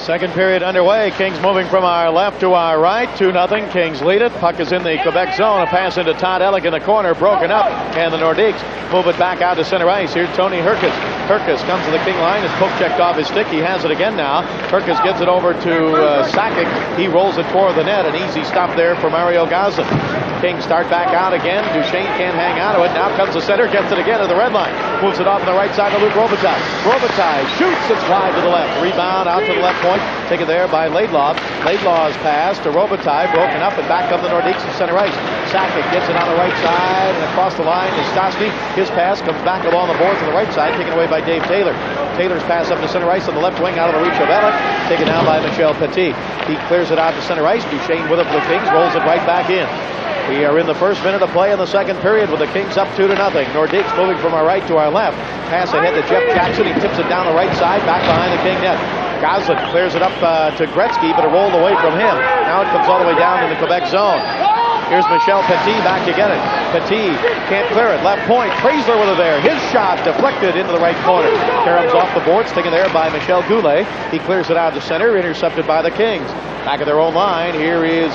Second period underway. Kings moving from our left to our right. 2-0. Kings lead it. Puck is in the Quebec zone. A pass into Todd Ellick in the corner. Broken up. And the Nordiques move it back out to center ice. Here's Tony Herkus. Herkus comes to the King line. His poke checked off his stick. He has it again now. Herkus gets it over to Sakic. He rolls it toward the net. An easy stop there for Mario Gazin. Kings start back out again. Duchesne can't hang out of it. Now comes the center. Gets it again to the red line. Moves it off on the right side to Luc Robitaille. Robitaille shoots. It's wide to the left. Rebound out to the left point. Taken there by Laidlaw. Laidlaw's pass to Robitaille. Broken up and back come the Nordiques to center ice. Sakic gets it on the right side and across the line is Stastny. His pass comes back along the boards on the right side. Taken away by Dave Taylor. Taylor's pass up to center ice on the left wing out of the reach of Ellick. Taken down by Michel Petit. He clears it out to center ice. Duchesne with it for the Kings. Rolls it right back in. We are in the first minute of play in the second period with the Kings up 2-0. Nordiques moving from our right to our left. Pass ahead to Jeff Jackson. He tips it down the right side, back behind the King net. Gosselin clears it up to Gretzky, but it rolled away from him. Now it comes all the way down in the Quebec zone. Here's Michel Petit back to get it. Petit can't clear it. Left point. Fraser with it there. His shot deflected into the right corner. Carum's off the boards, taken there by Michel Goulet. He clears it out to center, intercepted by the Kings. Back of their own line. Here is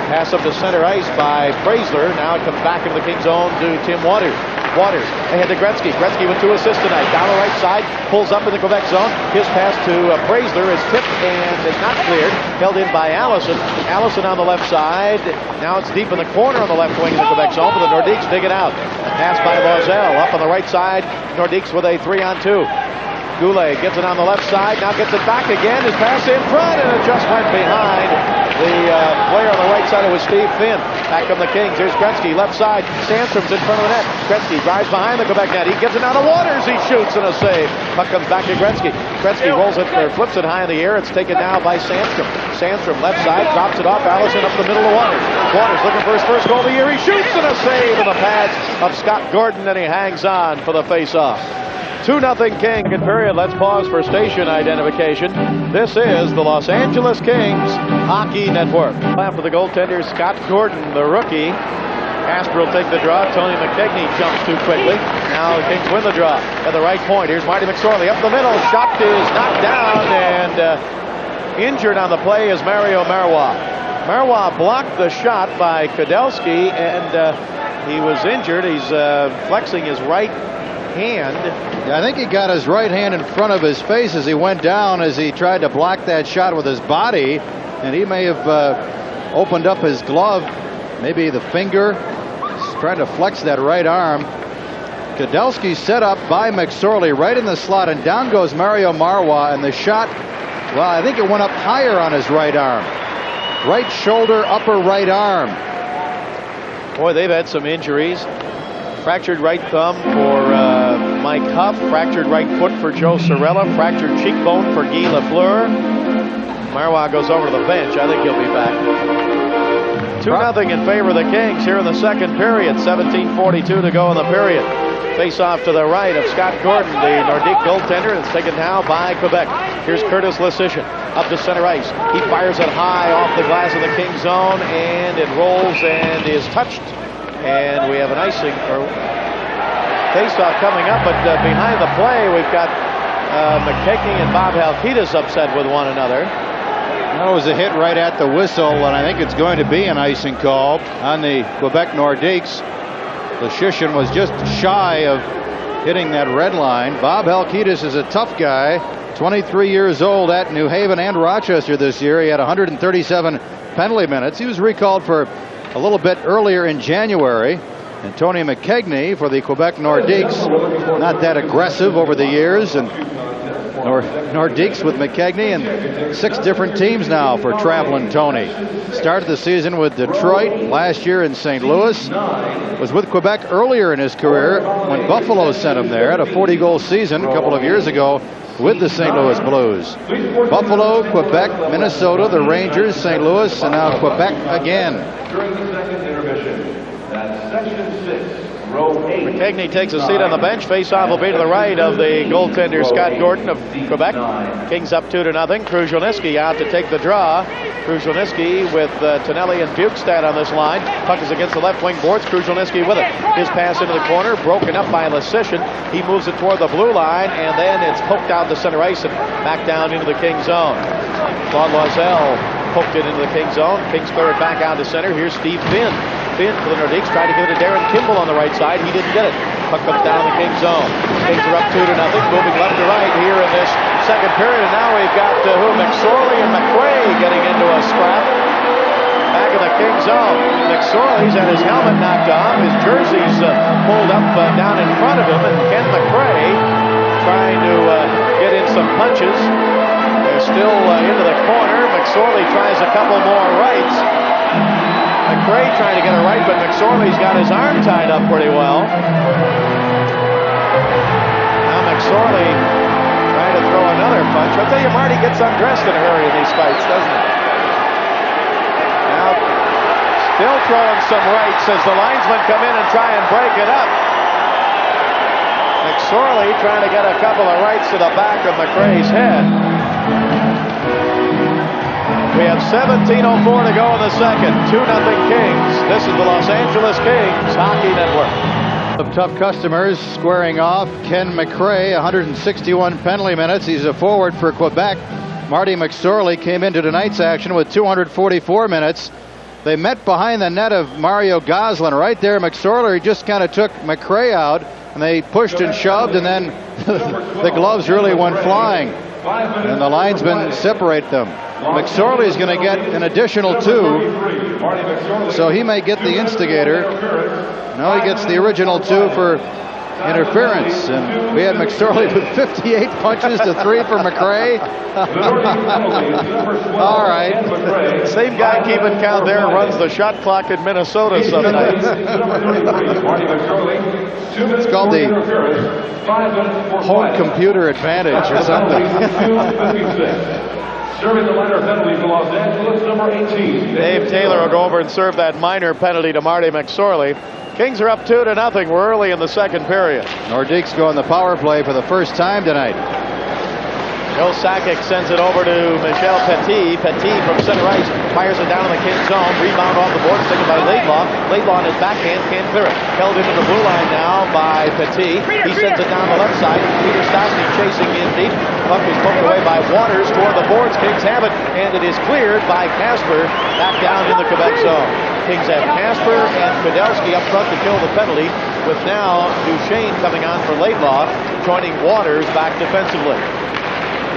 pass up to center ice by Fraser. Now it comes back into the Kings zone to Tim Waters. Waters ahead to Gretzky. Gretzky with 2 assists tonight. Down the right side, pulls up in the Quebec zone. His pass to Fraser is tipped and is not cleared. Held in by Allison. Allison on the left side. Now it's deep in the corner on the left wing of the Quebec zone, but the Nordiques dig it out. Pass by Loisel up on the right side. Nordiques with a 3-on-2. Goulet gets it on the left side, now gets it back again. His pass in front, and it just went behind the player on the right side. It was Steve Finn. Back come the Kings. Here's Gretzky, left side. Sandstrom's in front of the net. Gretzky drives behind the Quebec net. He gets it out of Waters. He shoots and a save. Puck comes back to Gretzky. Gretzky rolls it, or flips it high in the air. It's taken now by Sandstrom. Sandstrom left side, drops it off. Allison up the middle of Waters. Waters looking for his first goal of the year. He shoots and a save in the pads of Scott Gordon, and he hangs on for the face-off. 2-0 King. Second period. Let's pause for station identification. This is the Los Angeles Kings Hockey Network. After the goaltender, Scott Gordon, the rookie. Casper will take the draw. Tony McKegney jumps too quickly. Now the Kings win the draw at the right point. Here's Marty McSorley up the middle. Shot is knocked down, and injured on the play is Mario Marois. Marois blocked the shot by Kudelski, and he was injured. He's flexing his right hand. Yeah, I think he got his right hand in front of his face as he went down as he tried to block that shot with his body, and he may have opened up his glove, maybe the finger. He's trying to flex that right arm. Kudelski set up by McSorley right in the slot, and down goes Mario Marois, and the shot, well, I think it went up higher on his right arm. Right shoulder, upper right arm. Boy, they've had some injuries. Fractured right thumb for Mike Huff. Fractured right foot for Joe Sorella. Fractured cheekbone for Guy Lafleur. Marois goes over to the bench. I think he'll be back. 2-0 in favor of the Kings here in the second period. 17:42 to go in the period. Face off to the right of Scott Gordon, the Nordique goaltender. It's taken now by Quebec. Here's Curtis Lesishin up to center ice. He fires it high off the glass of the Kings zone, and it rolls and is touched. And we have an icing or face-off coming up, but behind the play we've got McKegney and Bob Halkitis upset with one another. That was a hit right at the whistle, and I think it's going to be an icing call on the Quebec Nordiques. Lesishin was just shy of hitting that red line. Bob Halkitis is a tough guy, 23 years old at New Haven and Rochester this year. He had 137 penalty minutes. He was recalled for a little bit earlier in January. And Tony McKegney for the Quebec Nordiques, not that aggressive over the years, and Nordiques with McKegney, and 6 different teams now for traveling Tony. Started the season with Detroit, last year in St. Louis. Was with Quebec earlier in his career when Buffalo sent him there. Had a 40-goal season a couple of years ago with the St. Louis Blues. Buffalo, Quebec, Minnesota, the Rangers, St. Louis, and now Quebec again. During the second intermission, that's section 6. McKegney takes a seat on the bench. Face-off will be to the right of the goaltender Scott Gordon of Quebec. Kings up 2-0. Kruzhelnyski out to take the draw. Kruzhelnyski with Tonelli and Bukestad on this line. Puck is against the left wing boards. Kruzhelnyski with it. His pass into the corner, broken up by Lesishin. He moves it toward the blue line, and then it's poked out to center ice and back down into the King zone. Claude Loisel poked it into the Kings zone. Kings clear it back out to center. Here's Steve Finn. Finn for the Nordiques, tried to give it to Darren Kimball on the right side. He didn't get it. Puck comes down in the Kings zone. Kings are up 2-0, moving left to right here in this second period. And now we've got McSorley and McRae getting into a scrap. Back in the Kings zone. McSorley's had his helmet knocked off. His jersey's pulled up down in front of him. And Ken McRae trying to get in some punches. They're still into the corner. McSorley tries a couple more rights. McRae trying to get a right, but McSorley's got his arm tied up pretty well. Now McSorley trying to throw another punch. I'll tell you, Marty gets undressed in a hurry in these fights, doesn't he? Now, still throwing some rights as the linesmen come in and try and break it up. McSorley trying to get a couple of rights to the back of McRae's head. We have 17:04 to go in the second. 2-0 Kings. This is the Los Angeles Kings Hockey Network. Of tough customers squaring off. Ken McRae, 161 penalty minutes. He's a forward for Quebec. Marty McSorley came into tonight's action with 244 minutes. They met behind the net of Mario Goslin. Right there, McSorley just kind of took McRae out, and they pushed and shoved, and then the gloves really went flying. And the linesmen separate them. McSorley is going to get an additional 2, so he may get the instigator. No, he gets the original 2 for interference. And we had McSorley with 58 punches to 3 for McRae. All right. Same guy keeping count there runs the shot clock in Minnesota sometimes. It's called the home computer advantage or something. Serving the minor penalty for Los Angeles, number 18. Dave Taylor will go over and serve that minor penalty to Marty McSorley. Kings are up 2-0. We're early in the second period. Nordiques go on the power play for the first time tonight. Joe Sakic sends it over to Michel Petit. Petit from center ice fires it down in the Kings zone. Rebound off the board, taken by Laidlaw. Laidlaw on his backhand can't clear it. Held into the blue line now by Petit. He sends it down the left side. Peter Stastny chasing in deep. Puck is poked away by Waters toward the boards. Kings have it, and it is cleared by Casper back down in the Quebec zone. Kings have Casper and Kudelski up front to kill the penalty, with now Duchesne coming on for Laidlaw, joining Waters back defensively.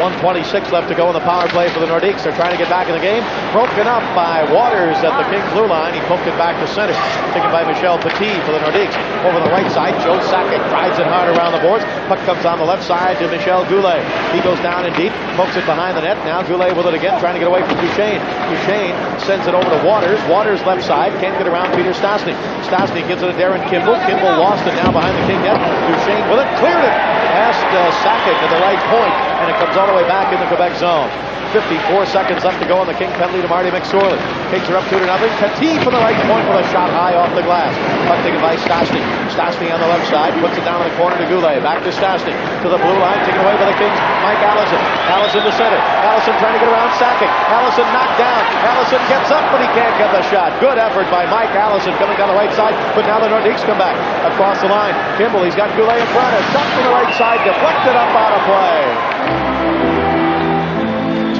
1:26 left to go in the power play for the Nordiques. They're trying to get back in the game. Broken up by Waters at the Kings blue line. He poked it back to center. Taken by Michel Petit for the Nordiques. Over the right side, Joe Sakic drives it hard around the boards. Puck comes on the left side to Michel Goulet. He goes down in deep, pokes it behind the net. Now Goulet with it again, trying to get away from Duchesne. Duchesne sends it over to Waters. Waters left side, can't get around Peter Stastny. Stastny gives it to Darren Kimball. Kimball lost it now behind the King net. Duchesne with it, cleared it past Sakic at the right point, and it comes all the way back in the Quebec zone. 54 seconds left to go on the King penalty to Marty McSorley. Kings are up 2-0. Petit from the right point with a shot high off the glass. Puck taken by Stastny. Stastny on the left side, puts it down in the corner to Goulet. Back to Stastny, to the blue line, taken away by the Kings. Mike Allison. Allison to center. Allison trying to get around Sakic. Allison knocked down. Allison gets up, but he can't get the shot. Good effort by Mike Allison coming down the right side, but now the Nordiques come back across the line. Kimball, he's got Goulet in front. A shot from the right side, deflected up out of play.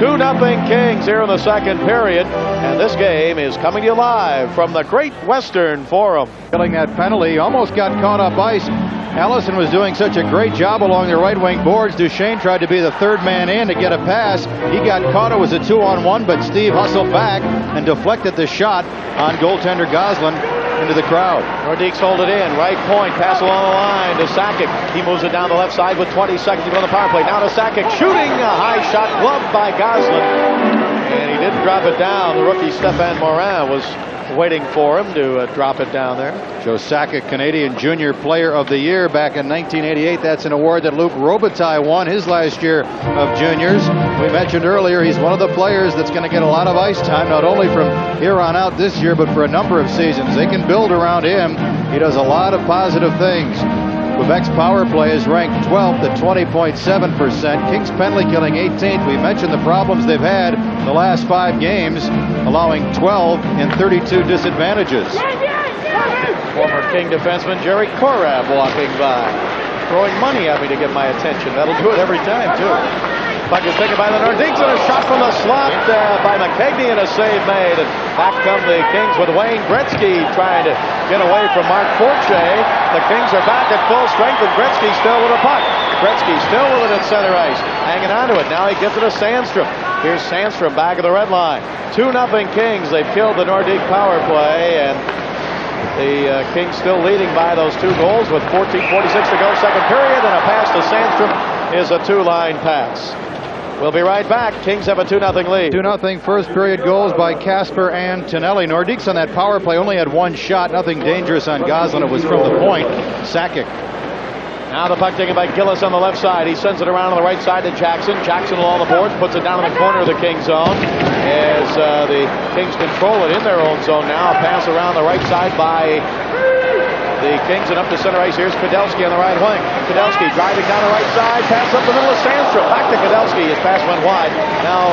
2-0 Kings here in the second period, and this game is coming to you live from the Great Western Forum. Killing that penalty, almost got caught up ice. Allison was doing such a great job along the right wing boards. Duchesne tried to be the third man in to get a pass. He got caught. It was a 2-on-1, but Steve hustled back and deflected the shot on goaltender Goslin into the crowd. Nordiques hold it in. Right point. Pass along the line to Sakic. He moves it down the left side with 20 seconds to go on the power play. Now to Sakic. Shooting. A high shot gloved by Goslin. And he didn't drop it down. The rookie Stéphane Morin was waiting for him to drop it down there. Joe Sakic, Canadian Junior Player of the Year back in 1988. That's an award that Luc Robitaille won his last year of juniors. We mentioned earlier he's one of the players that's going to get a lot of ice time, not only from here on out this year, but for a number of seasons. They can build around him. He does a lot of positive things. Quebec's power play is ranked 12th at 20.7%. Kings penalty killing 18th. We mentioned the problems they've had in the last 5 games, allowing 12 in 32 disadvantages. Former King defenseman Jerry Korab walking by, throwing money at me to get my attention. That'll do it every time, too. Puck is taken by the Nordiques, and a shot from the slot by McKegney, and a save made. And back come the Kings with Wayne Gretzky trying to get away from Mark Fortier. The Kings are back at full strength, and Gretzky still with a puck. Gretzky still with it at center ice, hanging onto it. Now he gives it to Sandstrom. Here's Sandstrom back at the red line. 2-0 Kings. They've killed the Nordique power play, and the Kings still leading by those 2 goals with 14:46 to go, second period, and a pass to Sandstrom is a 2-line pass. We'll be right back. Kings have a 2-0 lead. 2-0 first period goals by Casper and Tonelli. Nordiques on that power play only had 1 shot. Nothing dangerous on Goslin. It was from the point. Sakic. Now the puck taken by Gillis on the left side. He sends it around on the right side to Jackson. Jackson along the boards, puts it down in the corner of the Kings zone. As the Kings control it in their own zone now. A pass around the right side by the Kings, and up to center ice. Here's Kudelski on the right wing. Kudelski driving down the right side. Pass up the middle of Sandstrom. Back to Kudelski. His pass went wide. Now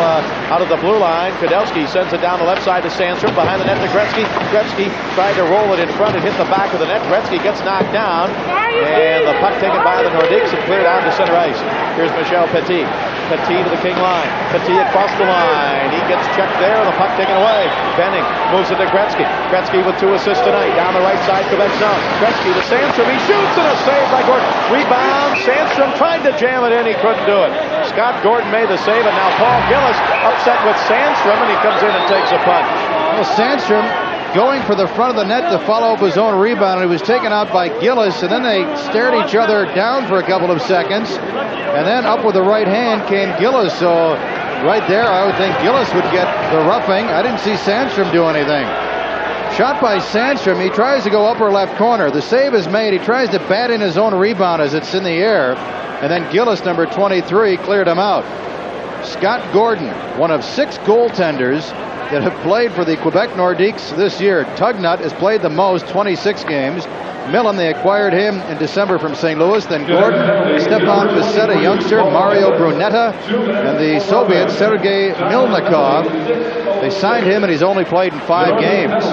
out of the blue line, Kudelski sends it down the left side to Sandstrom. Behind the net to Gretzky. Gretzky tried to roll it in front and hit the back of the net. Gretzky gets knocked down. And the puck taken by the Nordiques and cleared out to center ice. Here's Michel Petit. Petit to the King line. Petit across the line. He gets checked there. The puck taken away. Benning moves it to Gretzky. Gretzky with 2 assists tonight. Down the right side, Quebec zone. Gretzky to Sandstrom. He shoots, and a save by Gordon. Rebound. Sandstrom tried to jam it in. He couldn't do it. Scott Gordon made the save, and now Paul Gillis upset with Sandstrom, and he comes in and takes a punt. Well, Sandstrom going for the front of the net to follow up his own rebound, and he was taken out by Gillis, and then they stared each other down for a couple of seconds, and then up with the right hand came Gillis. So right there, I would think Gillis would get the roughing. I didn't see Sandstrom do anything. Shot by Sandstrom. He tries to go upper left corner. The save is made. He tries to bat in his own rebound as it's in the air, and then Gillis, number 23, cleared him out. Scott Gordon, one of 6 goaltenders that have played for the Quebec Nordiques this year. Tugnut has played the most, 26 games. Millen, they acquired him in December from St. Louis. Then Gordon, Stepan Bissett, a youngster, Mario Brunetta, and the Soviet Sergei Milnikov. They signed him, and he's only played in 5 games.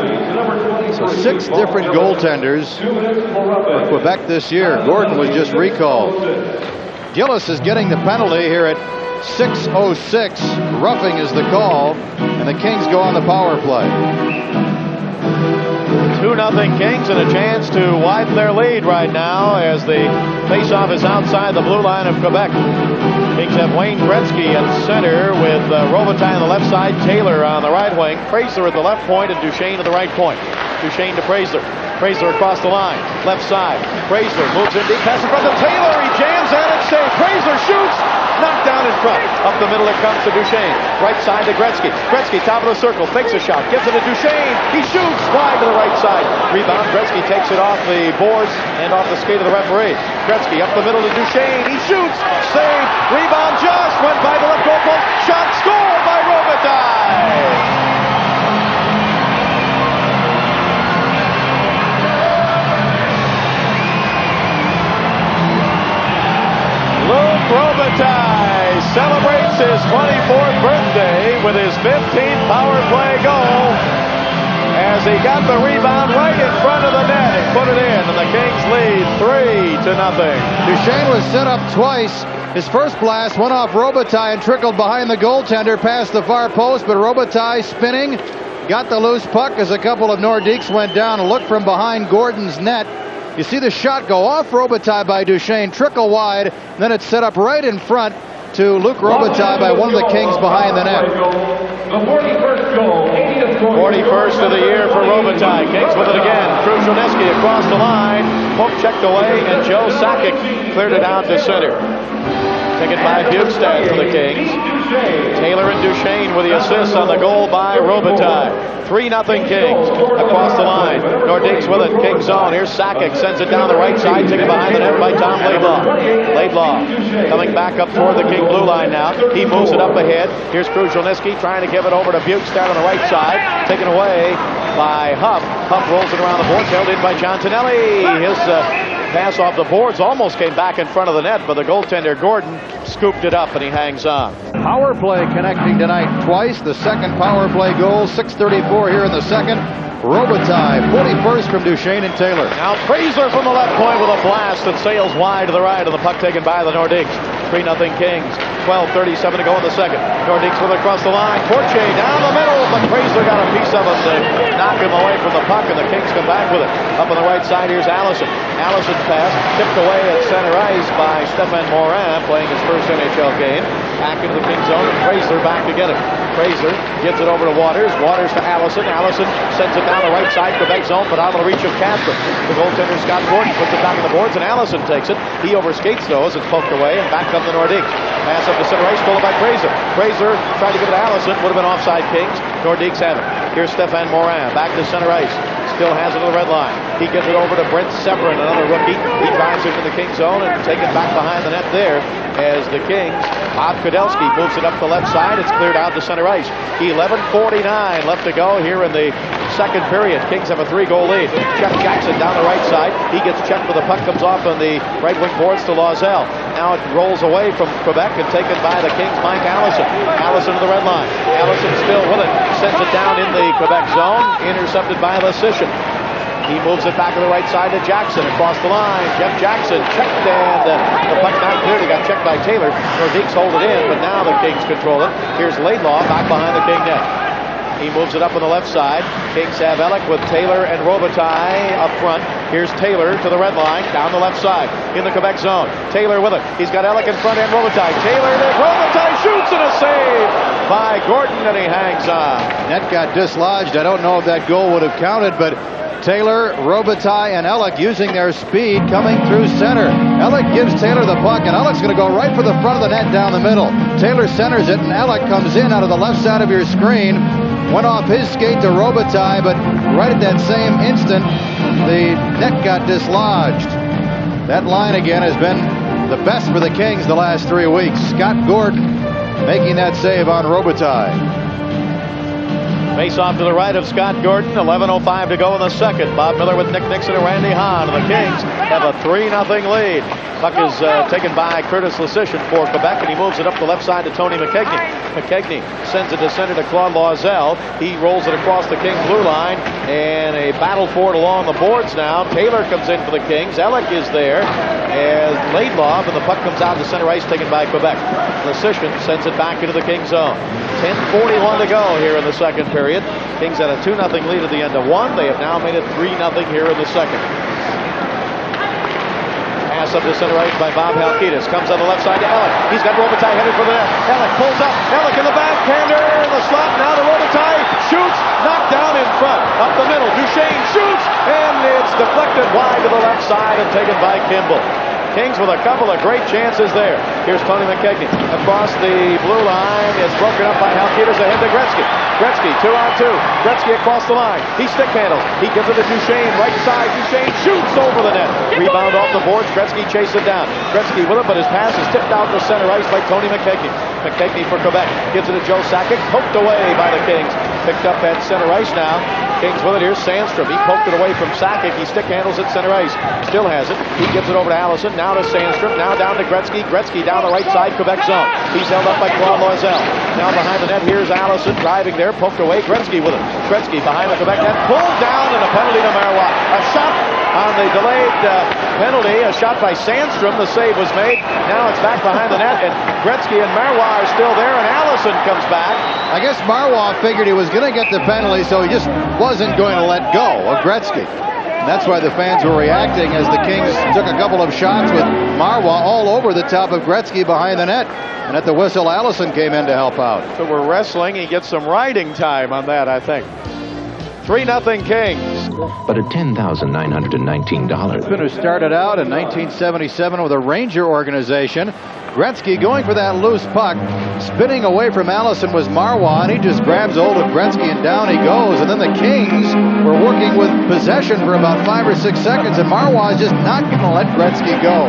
So 6 different goaltenders for Quebec this year. Gordon was just recalled. Gillis is getting the penalty here at 6:06. Roughing is the call, and the Kings go on the power play. 2-0 Kings, and a chance to widen their lead right now as the faceoff is outside the blue line of Quebec. Kings have Wayne Gretzky at center with Robitaille on the left side, Taylor on the right wing, Fraser at the left point, and Duchesne at the right point. Duchesne to Fraser. Fraser across the line, left side. Fraser moves in deep, pass in front of Taylor. He jams at it, safe. Fraser shoots, knocked down in front. Up the middle it comes to Duchesne. Right side to Gretzky. Gretzky, top of the circle, fakes a shot, gives it to Duchesne. He shoots wide to the right side. Rebound. Gretzky takes it off the boards and off the skate of the referee. Gretzky up the middle to Duchesne. He shoots, save, rebound just went by the left goal post. Shot scored by Robitaille. Robitaille celebrates his 24th birthday with his 15th power play goal as he got the rebound right in front of the net and put it in, and the Kings lead 3-0. Duchesne was set up twice. His first blast went off Robitaille and trickled behind the goaltender past the far post, but Robitaille spinning got the loose puck as a couple of Nordiques went down and looked from behind Gordon's net. You see the shot go off Robitaille by Duchesne, trickle wide, and then it's set up right in front to Luc Robitaille by one of the Kings behind the net. The 41st goal, 41st of the year for Robitaille. Kings with it again. Krushelnyski across the line. Poke checked away, and Joe Sakic cleared it out to center. Taken by Bukestad for the Kings. Taylor and Duchesne with the assists on the goal by Robitaille. 3-0 Kings across the line. Nordiques with it. King zone. Here's Sakic. Sends it down the right side. Taken behind the net by Tom Laidlaw. Laidlaw coming back up toward the King blue line now. He moves it up ahead. Here's Krushelnyski trying to give it over to Bukestad on the right side. Taken away by Huff. Huff rolls it around the boards. Held in by John Tonelli. His pass off the boards almost came back in front of the net, but the goaltender Gordon scooped it up and he hangs on. Power play connecting tonight twice. The second power play goal, 6:34 here in the second. Robitaille, 41st from Duchesne and Taylor. Now Fraser from the left point with a blast that sails wide to the right of the puck taken by the Nordiques. 3-0 Kings. 12:37 to go in the second. Nordiques with it across the line. Fortier down the middle, but Fraser got a piece of him to knock him away from the puck, and the Kings come back with it. Up on the right side, here's Allison. Allison's pass tipped away at center ice by Stefan Morin, playing his first NHL game. Back into the Kings zone, and Fraser back to get it. Fraser gives it over to Waters. Waters to Allison. Allison sends it down the right side, Quebec zone, but out of the reach of Casper. The goaltender Scott Gordon puts it back on the boards, and Allison takes it. He overskates those. It's poked away, and back come the Nordiques. Pass up to center ice, stolen by Fraser. Fraser tried to give it to Allison. Would have been offside, Kings. Nordiques have it. Here's Stefan Morin back to center ice. Still has it to the red line. He gets it over to Brent Severin, another rookie. He drives it into the Kings zone and taken back behind the net there as the Kings. Bob Kudelski moves it up the left side. It's cleared out to center ice. 11:49 left to go here in the second period. Kings have a 3-goal lead. Jeff Jackson down the right side. He gets checked, but the puck comes off on the right wing boards to Lozelle. Now it rolls away from Quebec and taken by the Kings' Mike Allison. Allison to the red line. Allison still with it. Sends it down in the Quebec zone. Intercepted by Lecition. He moves it back to the right side to Jackson across the line. Jeff Jackson checked, and the puck not clearly got checked by Taylor. Nordiques hold it in, but now the Kings control it. Here's Laidlaw back behind the King net. He moves it up on the left side. Kings have Ellick with Taylor and Robitaille up front. Here's Taylor to the red line, down the left side, in the Quebec zone. Taylor with it. He's got Ellick in front and Robitaille. Taylor, Robitaille shoots, and a save by Gordon, and he hangs on. Net got dislodged. I don't know if that goal would have counted, but Taylor, Robitaille, and Ellick using their speed coming through center. Ellick gives Taylor the puck, and Ellick's going to go right for the front of the net down the middle. Taylor centers it, and Ellick comes in out of the left side of your screen. Went off his skate to Robitaille, but right at that same instant, the net got dislodged. That line again has been the best for the Kings the last 3 weeks. Scott Gordon making that save on Robitaille. Face off to the right of Scott Gordon. 11:05 to go in the second. Bob Miller with Nick Nixon and Randy Hahn. The Kings have a 3-0 lead. Puck is taken by Curtis Lecition for Quebec, and he moves it up the left side to Tony McKegney. McKegney sends it to center to Claude Loiselle. He rolls it across the Kings blue line, and a battle for it along the boards now. Taylor comes in for the Kings. Ellick is there as Laidlaw, and the puck comes out to center ice, taken by Quebec. Lecition sends it back into the Kings zone. 10:41 to go here in the second period. Kings had a 2-0 lead at the end of one. They have now made it 3-0 here in the second. Pass up to center ice by Bob Halkitis. Comes on the left side to Ellick. He's got Robitaille headed for the net. Ellick pulls up. Ellick in the backhander. The slot now to Robitaille. Shoots. Knocked down in front. Up the middle. Duchesne shoots. And it's deflected wide to the left side and taken by Kimball. Kings with a couple of great chances there. Here's Tony McKegney across the blue line. It's broken up by Halkitis ahead to Gretzky. Gretzky 2-on-2. Gretzky across the line. He stick handles. He gives it to Duchesne. Right side. Duchesne shoots over the net. Rebound off the boards. Gretzky chases it down. Gretzky with it, but his pass is tipped out to center ice by Tony McKegney. McKegney for Quebec. Gives it to Joe Sakic. Poked away by the Kings. Picked up at center ice now. Kings with it. Here's Sandstrom. He poked it away from Sakic. He stick handles at center ice. Still has it. He gives it over to Allison. Now to Sandstrom. Now down to Gretzky. Gretzky down the right side, Quebec zone. He's held up by Claude Loiselle. Now behind the net, here's Allison driving there. Poked away. Gretzky with it. Gretzky behind the Quebec net. Pulled down, and a penalty to Marois. A shot on the delayed penalty. A shot by Sandstrom. The save was made. Now it's back behind the net, and Gretzky and Marois are still there, and Allison comes back. I guess Marois figured he was going to get the penalty, so he just wasn't going to let go of Gretzky. And that's why the fans were reacting as the Kings took a couple of shots with Marois all over the top of Gretzky behind the net. And at the whistle, Allison came in to help out. So we're wrestling. He gets some riding time on that, I think. 3-0 Kings. But at $10,919. Who started out in 1977 with a Ranger organization. Gretzky going for that loose puck. Spinning away from Allison was Marois, and he just grabs hold of Gretzky, and down he goes. And then the Kings were working with possession for about 5 or 6 seconds, and Marois is just not going to let Gretzky go.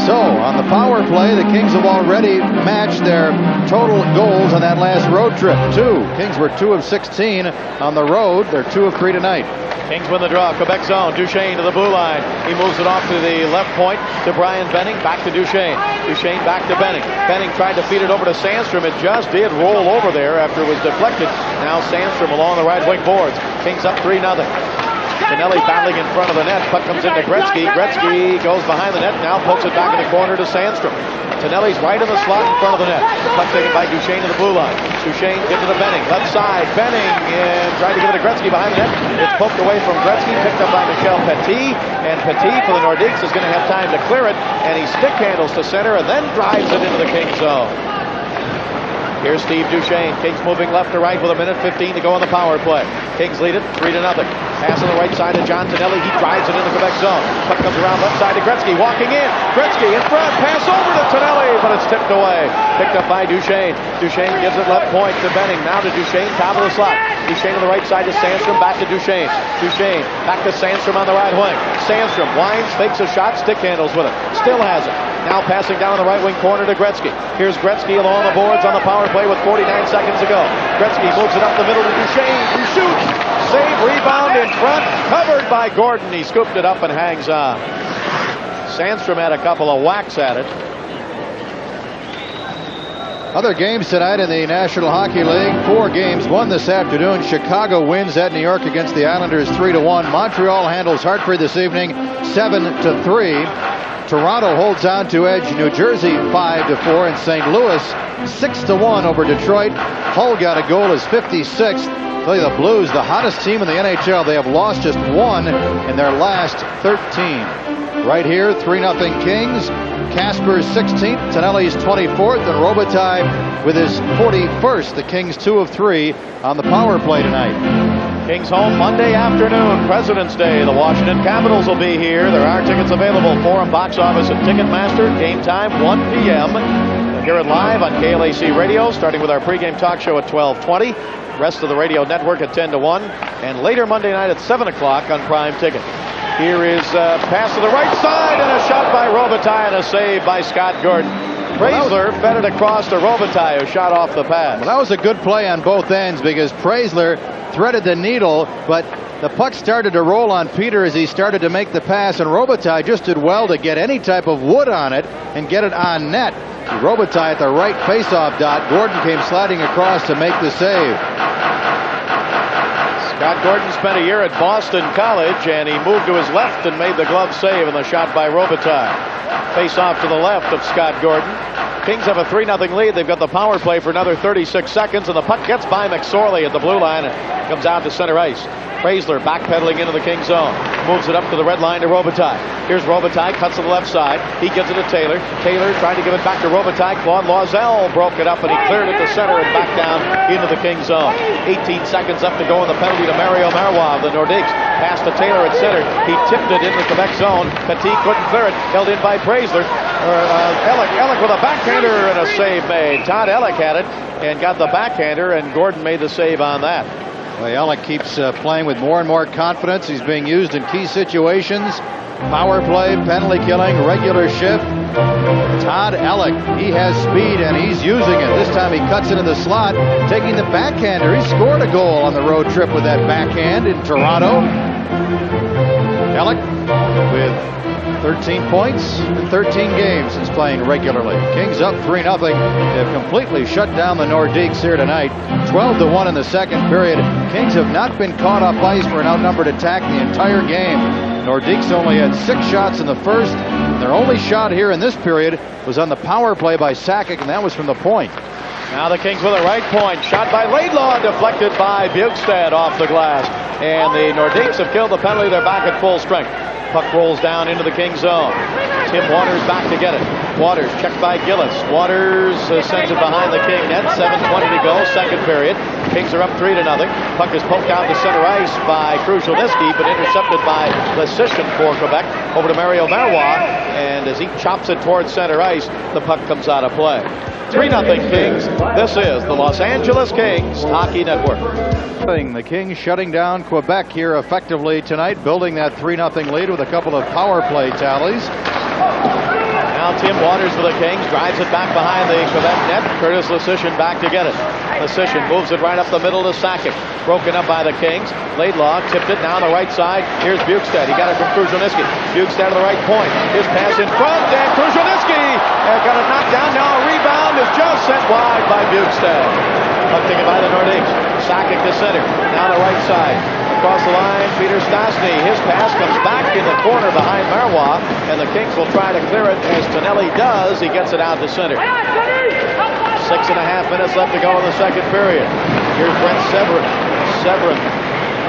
So, on the power play, the Kings have already matched their total goals on that last road trip. 2. Kings were 2 of 16 on the road. They're 2 of 3 tonight. Kings win the draw. Quebec zone. Duchesne to the blue line. He moves it off to the left point to Brian Benning. Back to Duchesne. Duchesne back to Benning. Benning tried to feed it over to Sandstrom. It just did roll over there after it was deflected. Now Sandstrom along the right wing boards. Kings up 3-0. Tonelli battling in front of the net. Puck comes into Gretzky. Gretzky goes behind the net. Now pokes it back in the corner to Sandstrom. Tonelli's right in the slot in front of the net. Puck taken by Duchesne to the blue line. Duchesne gives it to Benning. Left side. Benning and trying to give it to Gretzky behind the net. It's poked away from Gretzky. Picked up by Michel Petit. And Petit for the Nordiques is going to have time to clear it. And he stick handles to center and then drives it into the Kings zone. Here's Steve Duchesne. Kings moving left to right with 1:15 to go on the power play. Kings lead it 3-0. Pass on the right side to John Tonelli. He drives it in the Quebec zone. Puck comes around left side to Gretzky. Walking in. Gretzky in front. Pass over to Tonelli, but it's tipped away. Picked up by Duchesne. Duchesne gives it left point to Benning. Now to Duchesne, top of the slot. Duchesne on the right side to Sandstrom. Back to Duchesne. Duchesne back to Sandstrom on the right wing. Sandstrom winds, fakes a shot, stick handles with it. Still has it. Now passing down the right wing corner to Gretzky. Here's Gretzky along the boards on the power play with 49 seconds to go. Gretzky moves it up the middle to Duchesne, who shoots. Save, rebound in front, covered by Gordon. He scooped it up and hangs on. Sandstrom had a couple of whacks at it. Other games tonight in the National Hockey League. 4 games won this afternoon. Chicago wins at New York against the Islanders 3-1. Montreal handles Hartford this evening 7-3. Toronto holds on to edge New Jersey 5-4, and St. Louis 6-1 over Detroit. Hull got a goal, is 56th. Tell you, the Blues, the hottest team in the NHL. They have lost just 1 in their last 13. Right here, 3-0 Kings. Kasper's 16th, Tonelli's 24th, and Robitaille with his 41st. The Kings 2 of 3 on the power play tonight. Kings home Monday afternoon, President's Day. The Washington Capitals will be here. There are tickets available. Forum box office at Ticketmaster. Game time 1 p.m. We'll hear it live on KLAC Radio, starting with our pregame talk show at 12:20. Rest of the radio network at 10-1, and later Monday night at 7 o'clock on Prime Ticket. Here is a pass to the right side and a shot by Robitaille and a save by Scott Gordon. Praisler fed it across to Robitaille, who shot off the pass. Well, that was a good play on both ends because Praisler threaded the needle, but the puck started to roll on Peter as he started to make the pass, and Robitaille just did well to get any type of wood on it and get it on net. Robitaille at the right faceoff dot. Gordon came sliding across to make the save. Scott Gordon spent a year at Boston College, and he moved to his left and made the glove save on the shot by Robitaille. Face off to the left of Scott Gordon. Kings have a 3-0 lead. They've got the power play for another 36 seconds, and the puck gets by McSorley at the blue line and comes out to center ice. Praisler backpedaling into the Kings zone. Moves it up to the red line to Robitaille. Here's Robitaille, cuts to the left side. He gives it to Taylor. Taylor trying to give it back to Robitaille. Claude Loisel broke it up, and he cleared it to center and back down into the Kings zone. 18 seconds up to go in the penalty to Mario Marois of the Nordiques. Pass to Taylor at center. He tipped it into the Quebec zone. Petit couldn't clear it. Held in by Praisler. Ellick with a backhander and a save made. Todd Ellick had it and got the backhander, and Gordon made the save on that. Well, Ellick keeps playing with more and more confidence. He's being used in key situations. Power play, penalty killing, regular shift. Todd Ellick, he has speed and he's using it. This time he cuts into the slot, taking the backhander. He scored a goal on the road trip with that backhand in Toronto. Ellick with 13 points in 13 games since playing regularly. Kings up 3-0. They've completely shut down the Nordiques here tonight. 12-1 in the second period. Kings have not been caught off ice for an outnumbered attack the entire game. Nordiques only had 6 shots in the first. Their only shot here in this period was on the power play by Sakic, and that was from the point. Now the Kings with a right point. Shot by Laidlaw, deflected by Bjugstad off the glass. And the Nordiques have killed the penalty. They're back at full strength. Puck rolls down into the Kings zone. Tim Waters back to get it. Waters checked by Gillis. Waters sends it behind the King net. 7:20 to go, second period. Kings are up 3-0. Puck is poked out to center ice by Krushelnyski, but intercepted by Lesishin for Quebec. Over to Mario Marois, and as he chops it towards center ice, the puck comes out of play. 3-0 Kings. This is the Los Angeles Kings Hockey Network. The Kings shutting down Quebec here effectively tonight, building that 3-0 lead with a couple of power play tallies. Now Tim Waters for the Kings drives it back behind the Quebec net. Curtis Lesishin back to get it. Lesishin moves it right up the middle to Sakic. Broken up by the Kings. Laidlaw tipped it now on the right side. Here's Bjugstad. He got it from Krushelnyski. Bjugstad to the right point. His pass in front, and Krushelnyski got it knocked down. Now a rebound is just sent wide by Bjugstad. Puck taken by the Nordiques. Sakic to center. Now the right side. across the line, Peter Stastny. His pass comes back in the corner behind Marois, and the Kings will try to clear it as Tonelli does. He gets it out to center. 6.5 minutes left to go in the second period. Here's Brent Severin. Severin,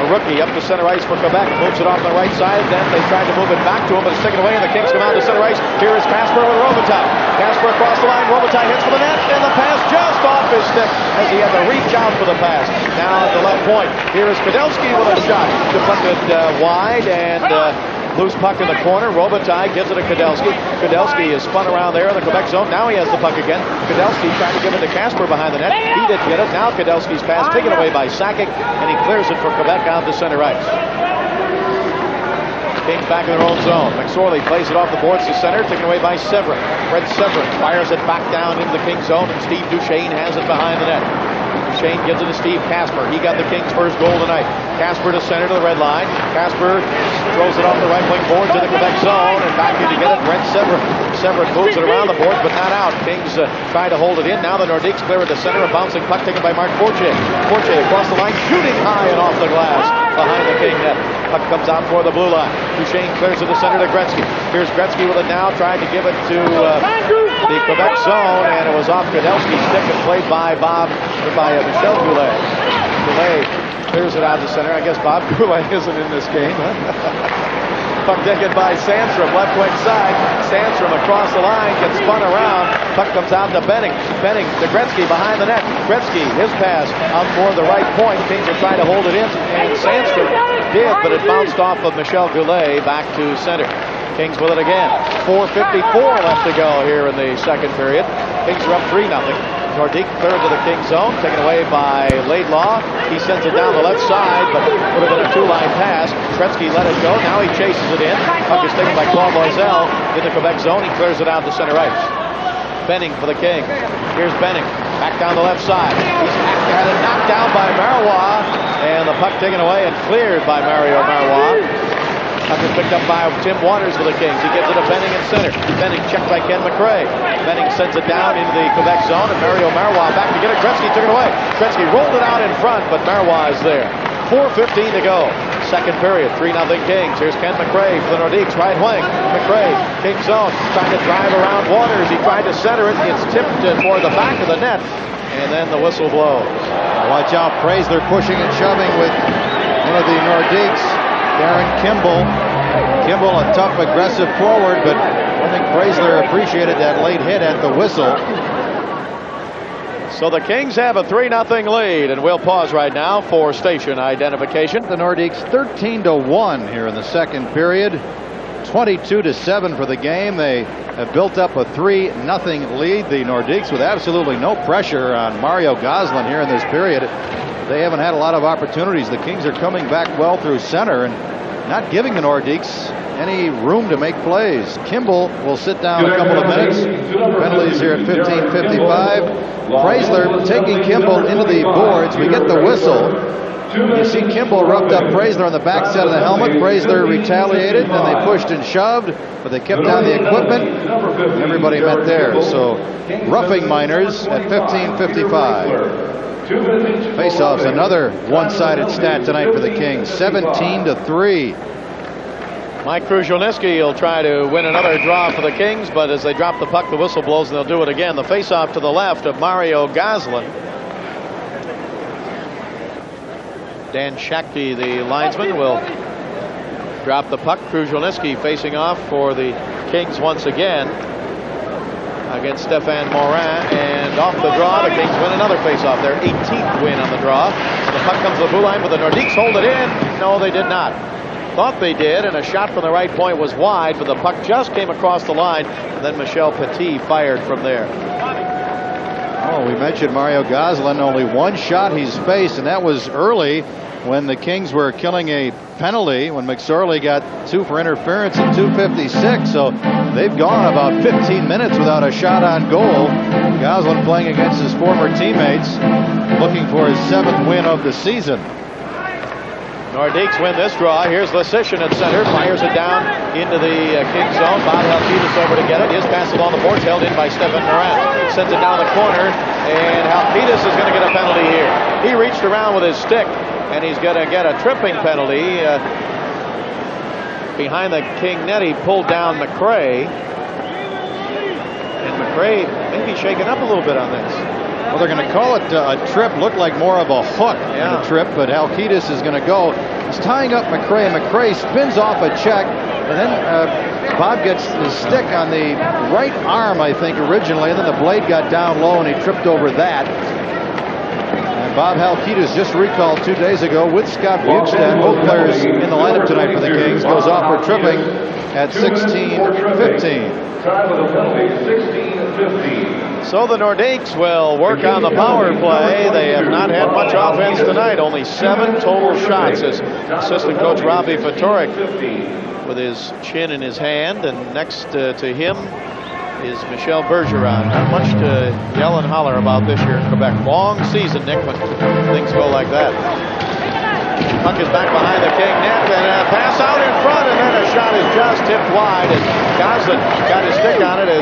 a rookie, up to center ice for Quebec. Moves it off the right side. Then they tried to move it back to him, but it's taken away, and the Kings come out to center ice. Here is Casper with Robitaille. Casper across the line. Robitaille hits for the net, and the pass just off his stick as he had to reach out for the pass. Now at the left point, here is Kudelski with a shot. Deflected wide, and loose puck in the corner. Robitaille gives it to Kudelski. Kudelski is spun around there in the Quebec zone. Now he has the puck again. Kudelski trying to give it to Casper behind the net. He didn't get it. Now Kudelski's pass taken away by Sakic, and he clears it for Quebec out to center ice. Kings back in their own zone. McSorley plays it off the boards to center, taken away by Severin. Fred Severin fires it back down into the Kings zone, and Steve Duchesne has it behind the net. Duchesne gives it to Steve Casper. He got the Kings' first goal tonight. Casper to center to the red line. Casper throws it off the right wing board to the Quebec zone, and back in to get it, Brent Severin. Severin moves it around the boards, but not out. Kings try to hold it in. Now the Nordiques clear it to center. A bouncing puck taken by Mark Fortier. Fortier across the line, shooting high and off the glass behind the King net. Puck comes out for the blue line. Duchesne clears to the center to Gretzky. Here's Gretzky with it now, trying to give it to the Quebec zone, and it was off Kudelski's stick and played by Michel Goulet. Goulet clears it out to center. I guess Bob Goulet isn't in this game. Puck taken by Sandstrom, left wing side. Sandstrom across the line, gets spun around. Puck comes out to Benning. Benning to Gretzky behind the net. Gretzky, his pass out for the right point. Kings are trying to hold it in, and Sandstrom did, but it bounced off of Michel Goulet back to center. Kings with it again. 4:54 left to go here in the second period. Kings are up 3-0. Nordique third to the Kings zone, taken away by Laidlaw. He sends it down the left side, but would have been a two-line pass. Gretzky let it go. Now he chases it in. Puck is taken by Claude Loisel in the Quebec zone. He clears it out to center ice. Benning for the Kings. Here's Benning back down the left side. He's had it knocked down by Marois, and the puck taken away and cleared by Mario Marois. Puck is picked up by Tim Waters for the Kings. He gives it to Benning in center. Benning checked by Ken McRae. Benning sends it down into the Quebec zone, and Mario Marois back to get it. Gretzky took it away. Gretzky rolled it out in front, but Marois is there. 4:15 to go. Second period, 3-0 Kings. Here's Ken McRae for the Nordiques, right wing. McRae, Kings zone, trying to drive around Waters. He tried to center it. It's tipped toward the back of the net, and then the whistle blows. Watch out, Praisler pushing and shoving with one of the Nordiques, Darren Kimball. Kimball, a tough, aggressive forward, but I think Praisler appreciated that late hit at the whistle. So the Kings have a 3-0 lead, and we'll pause right now for station identification. The Nordiques 13-1 here in the second period. 22-7 for the game. They have built up a 3-0 lead. The Nordiques with absolutely no pressure on Mario Gosselin here in this period. They haven't had a lot of opportunities. The Kings are coming back well through center and not giving the Nordiques any room to make plays. Kimball will sit down a couple of minutes. Penalties here at 15:55. Praisler taking Kimball into the boards. We get the whistle. You see Kimball roughed up Praisler on the backside of the helmet. Praisler retaliated, and they pushed and shoved, but they kept down the equipment. Everybody met there. So roughing minors at 15:55. Faceoffs, another one-sided stat tonight for the Kings. 17-3. Mike Kruzhelnicki will try to win another draw for the Kings, but as they drop the puck, the whistle blows, and they'll do it again. The faceoff to the left of Mario Gosselin. Dan Shakti, the linesman, will drop the puck. Kruzhelnicki facing off for the Kings once again against Stéphane Morin, and off the draw, the Kings win another faceoff. Their 18th win on the draw. The puck comes to the blue line, but the Nordiques hold it in. No, they did not. Thought they did, and a shot from the right point was wide, but the puck just came across the line, and then Michel Petit fired from there. Oh, we mentioned Mario Gosselin, only one shot he's faced, and that was early when the Kings were killing a penalty, when McSorley got 2 for interference at 2:56. So they've gone about 15 minutes without a shot on goal. Gosselin playing against his former teammates, looking for his 7th win of the season. Nordiques win this draw. Here's Lesishin at center, fires it down into the Kings zone. Bob Halkitis over to get it. His pass along the boards, held in by Stefan Morin. Sends it down the corner, and Halkitis is going to get a penalty here. He reached around with his stick and he's going to get a tripping penalty. Behind the King net, he pulled down McRae. And McRae may be shaken up a little bit on this. Well, they're going to call it a trip. Looked like more of a hook than a trip, but Halkitis is going to go. He's tying up McRae. McRae spins off a check, and then Bob gets the stick on the right arm, I think, originally, and then the blade got down low, and he tripped over that. And Bob Halkitis, just recalled 2 days ago with Scott Bukestad, both players in the lineup tonight for the Kings, goes off for tripping at 16-15. Time with a penalty, 16-15. So the Nordiques will work on the power play. They have not had much offense tonight. Only 7 total shots as assistant coach Robbie Fatorik with his chin in his hand. And next to him is Michel Bergeron. Not much to yell and holler about this year in Quebec. Long season, Nick, when things go like that. Puck is back behind the King net, and a pass out in front, and then a shot is just tipped wide, and Goslin got his stick on it as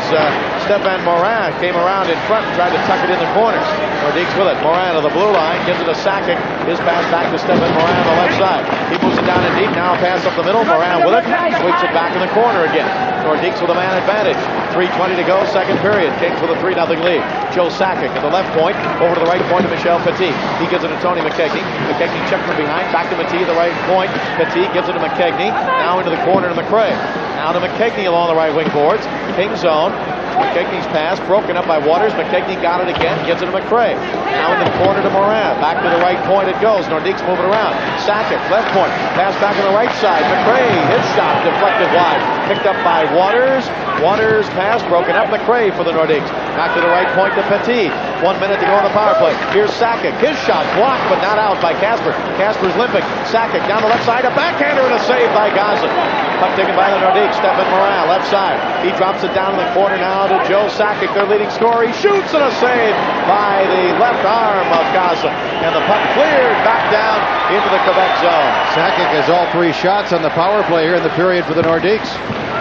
Stéphane Morin came around in front and tried to tuck it in the corner. Nordiques with it. Morin to the blue line, gives it to Sakic. His pass back to Stéphane Morin on the left side. He moves it down in deep, now a pass up the middle. Morin with it, sweeps it back in the corner again. Nordiques with a man advantage. 3:20 to go, second period. Kings with a 3-0 lead. Joe Sakic at the left point, over to the right point to Michel Petit. He gives it to Tony McKechnie. McKechnie checked from behind, back to Petit at the right point. Petit gives it to McKechnie. Now into the corner to McRae. Now to McKechnie along the right wing boards. King zone. McKechnie's pass broken up by Waters. McKechnie got it again. Gives it to McRae. Now in the corner to Morin. Back to the right point it goes. Nordiques moving around. Sakic, left point. Pass back on the right side. McRae, his shot deflected wide. Picked up by Waters. Waters pass broken up. McRae for the Nordiques. Back to the right point to Petit. 1 minute to go on the power play. Here's Sakic. His shot blocked but not out by Kasper. Kasper's limping. Sakic down the left side. A backhander and a save by Goslin. Puck taken by the Nordiques. Stéphane Morin, left side. He drops it down in the corner now to Joe Sakic, their leading scorer. He shoots and a save by the left arm of Goslin. And the puck cleared back down into the Quebec zone. Sakic has all 3 shots on the power play here in the period for the Nordiques.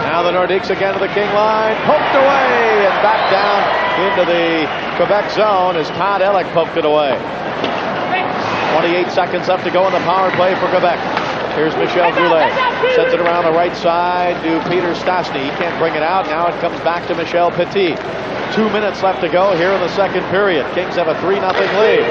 Now the Nordiques again to the King line. Poked away and back down into the Quebec zone as Todd Ellick poked it away. 28 seconds left to go in the power play for Quebec. Here's Michel Goulet. Sends it around the right side to Peter Stastny. He can't bring it out. Now it comes back to Michel Petit. 2 minutes left to go here in the second period. Kings have a 3-0 lead.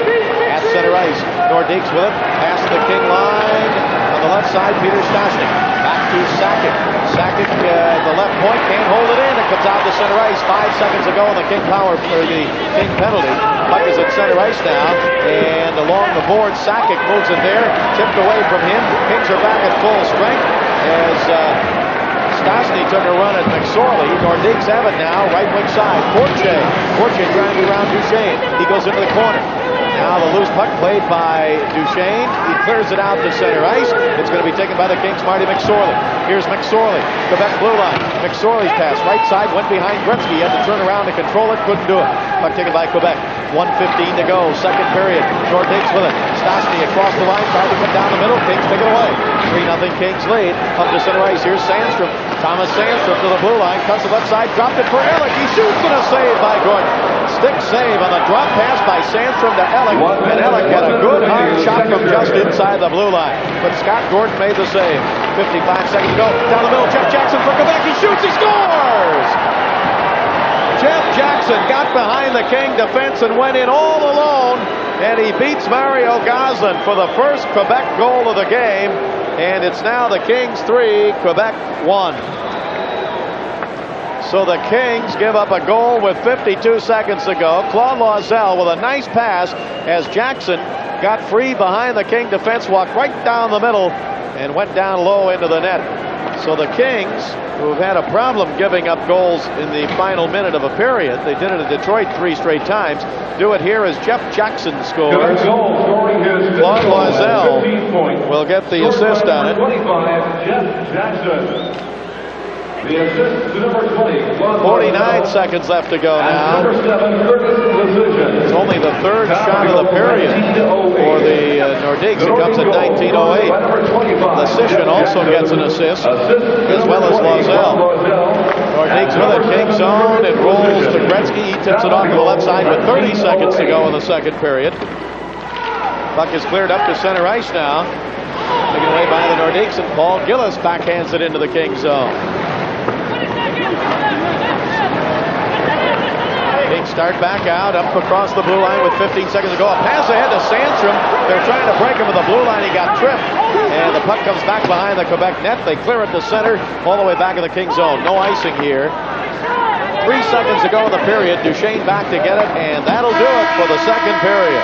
At center ice, Nordiques with it. Pass to the King line. On the left side, Peter Stastny. Back to Sakic. Sakic, the left point, can't hold it in. It comes out to center ice. 5 seconds to go on the King power for the King penalty. Puck is at center ice now, and along the board, Sakic moves it there, tipped away from him. Kings are back at full strength as Stastny took a run at McSorley. Nordiques have it now, right wing side. Fortier trying to get around Duchesne. He goes into the corner. Now the loose puck played by Duchesne. He clears it out to center ice. It's going to be taken by the Kings' Marty McSorley. Here's McSorley, Quebec blue line. McSorley's pass, right side, went behind Gretzky. He had to turn around to control it, couldn't do it. Puck taken by Quebec. 1:15 to go, second period. Nordiques with it. Stastny across the line, tried to come down the middle. Kings take it away. 3-0 Kings lead. Up to center ice. Here's Sandstrom. Thomas Sandstrom to the blue line. Cuts the left side, dropped it for Ellick. He shoots and a save by Gordon. Stick save on the drop pass by Sandstrom to Ellick. And Ellick had a good hard shot from just inside the blue line. But Scott Gordon made the save. 55 seconds to go. Down the middle, Jeff Jackson for Quebec. He shoots, he scores! Jeff Jackson got behind the King defense and went in all alone. And he beats Mario Goslin for the first Quebec goal of the game. And it's now the Kings 3, Quebec 1. So the Kings give up a goal with 52 seconds to go. Claude Loiselle with a nice pass as Jackson got free behind the King defense, walked right down the middle and went down low into the net. So the Kings, who have had a problem giving up goals in the final minute of a period, they did it at Detroit 3 straight times, do it here as Jeff Jackson scores. Claude Loiselle will get the assist on it. 25, Jeff Jackson. The assist to number 20. 49 seconds left to go now. Number 7, Curtis Lecision. It's only the third shot of the period for the Nordiques. It comes at 19:08. Lecision also gets an assist, as well as Loiselle. Nordiques with it, King zone. It rolls to Gretzky. He tips it off to the left side with 30 seconds to go in the second period. Puck is cleared up to center ice now. Taken away by the Nordiques, and Paul Gillis backhands it into the Kings zone. Kings start back out, up across the blue line with 15 seconds to go. A pass ahead to Sandstrom. They're trying to break him with the blue line. He got tripped, and the puck comes back behind the Quebec net. They clear it to center, all the way back in the Kings zone. No icing here. 3 seconds to go in the period. Duchesne back to get it, and that'll do it for the second period.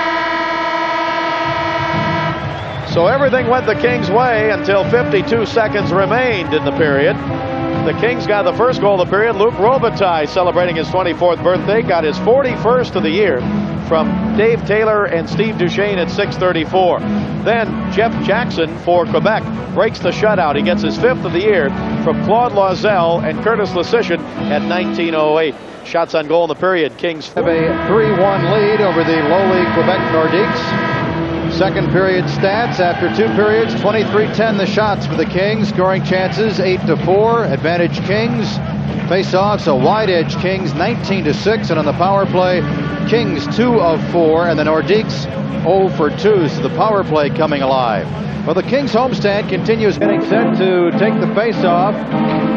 So everything went the Kings' way until 52 seconds remained in the period. The Kings got the first goal of the period. Luc Robitaille, celebrating his 24th birthday, got his 41st of the year from Dave Taylor and Steve Duchesne at 6:34. Then Jeff Jackson for Quebec breaks the shutout. He gets his 5th of the year from Claude Loiselle and Curtis Leschyshyn at 19:08. Shots on goal in the period. Kings have a 3-1 lead over the lowly Quebec Nordiques. Second period stats after 2 periods, 23-10 the shots for the Kings. Scoring chances 8-4, advantage Kings. Face-offs a wide edge Kings 19-6, and on the power play Kings 2 of 4 and the Nordiques 0 for 2. So the power play coming alive. Well, the Kings homestand continues, getting set to take the face-off.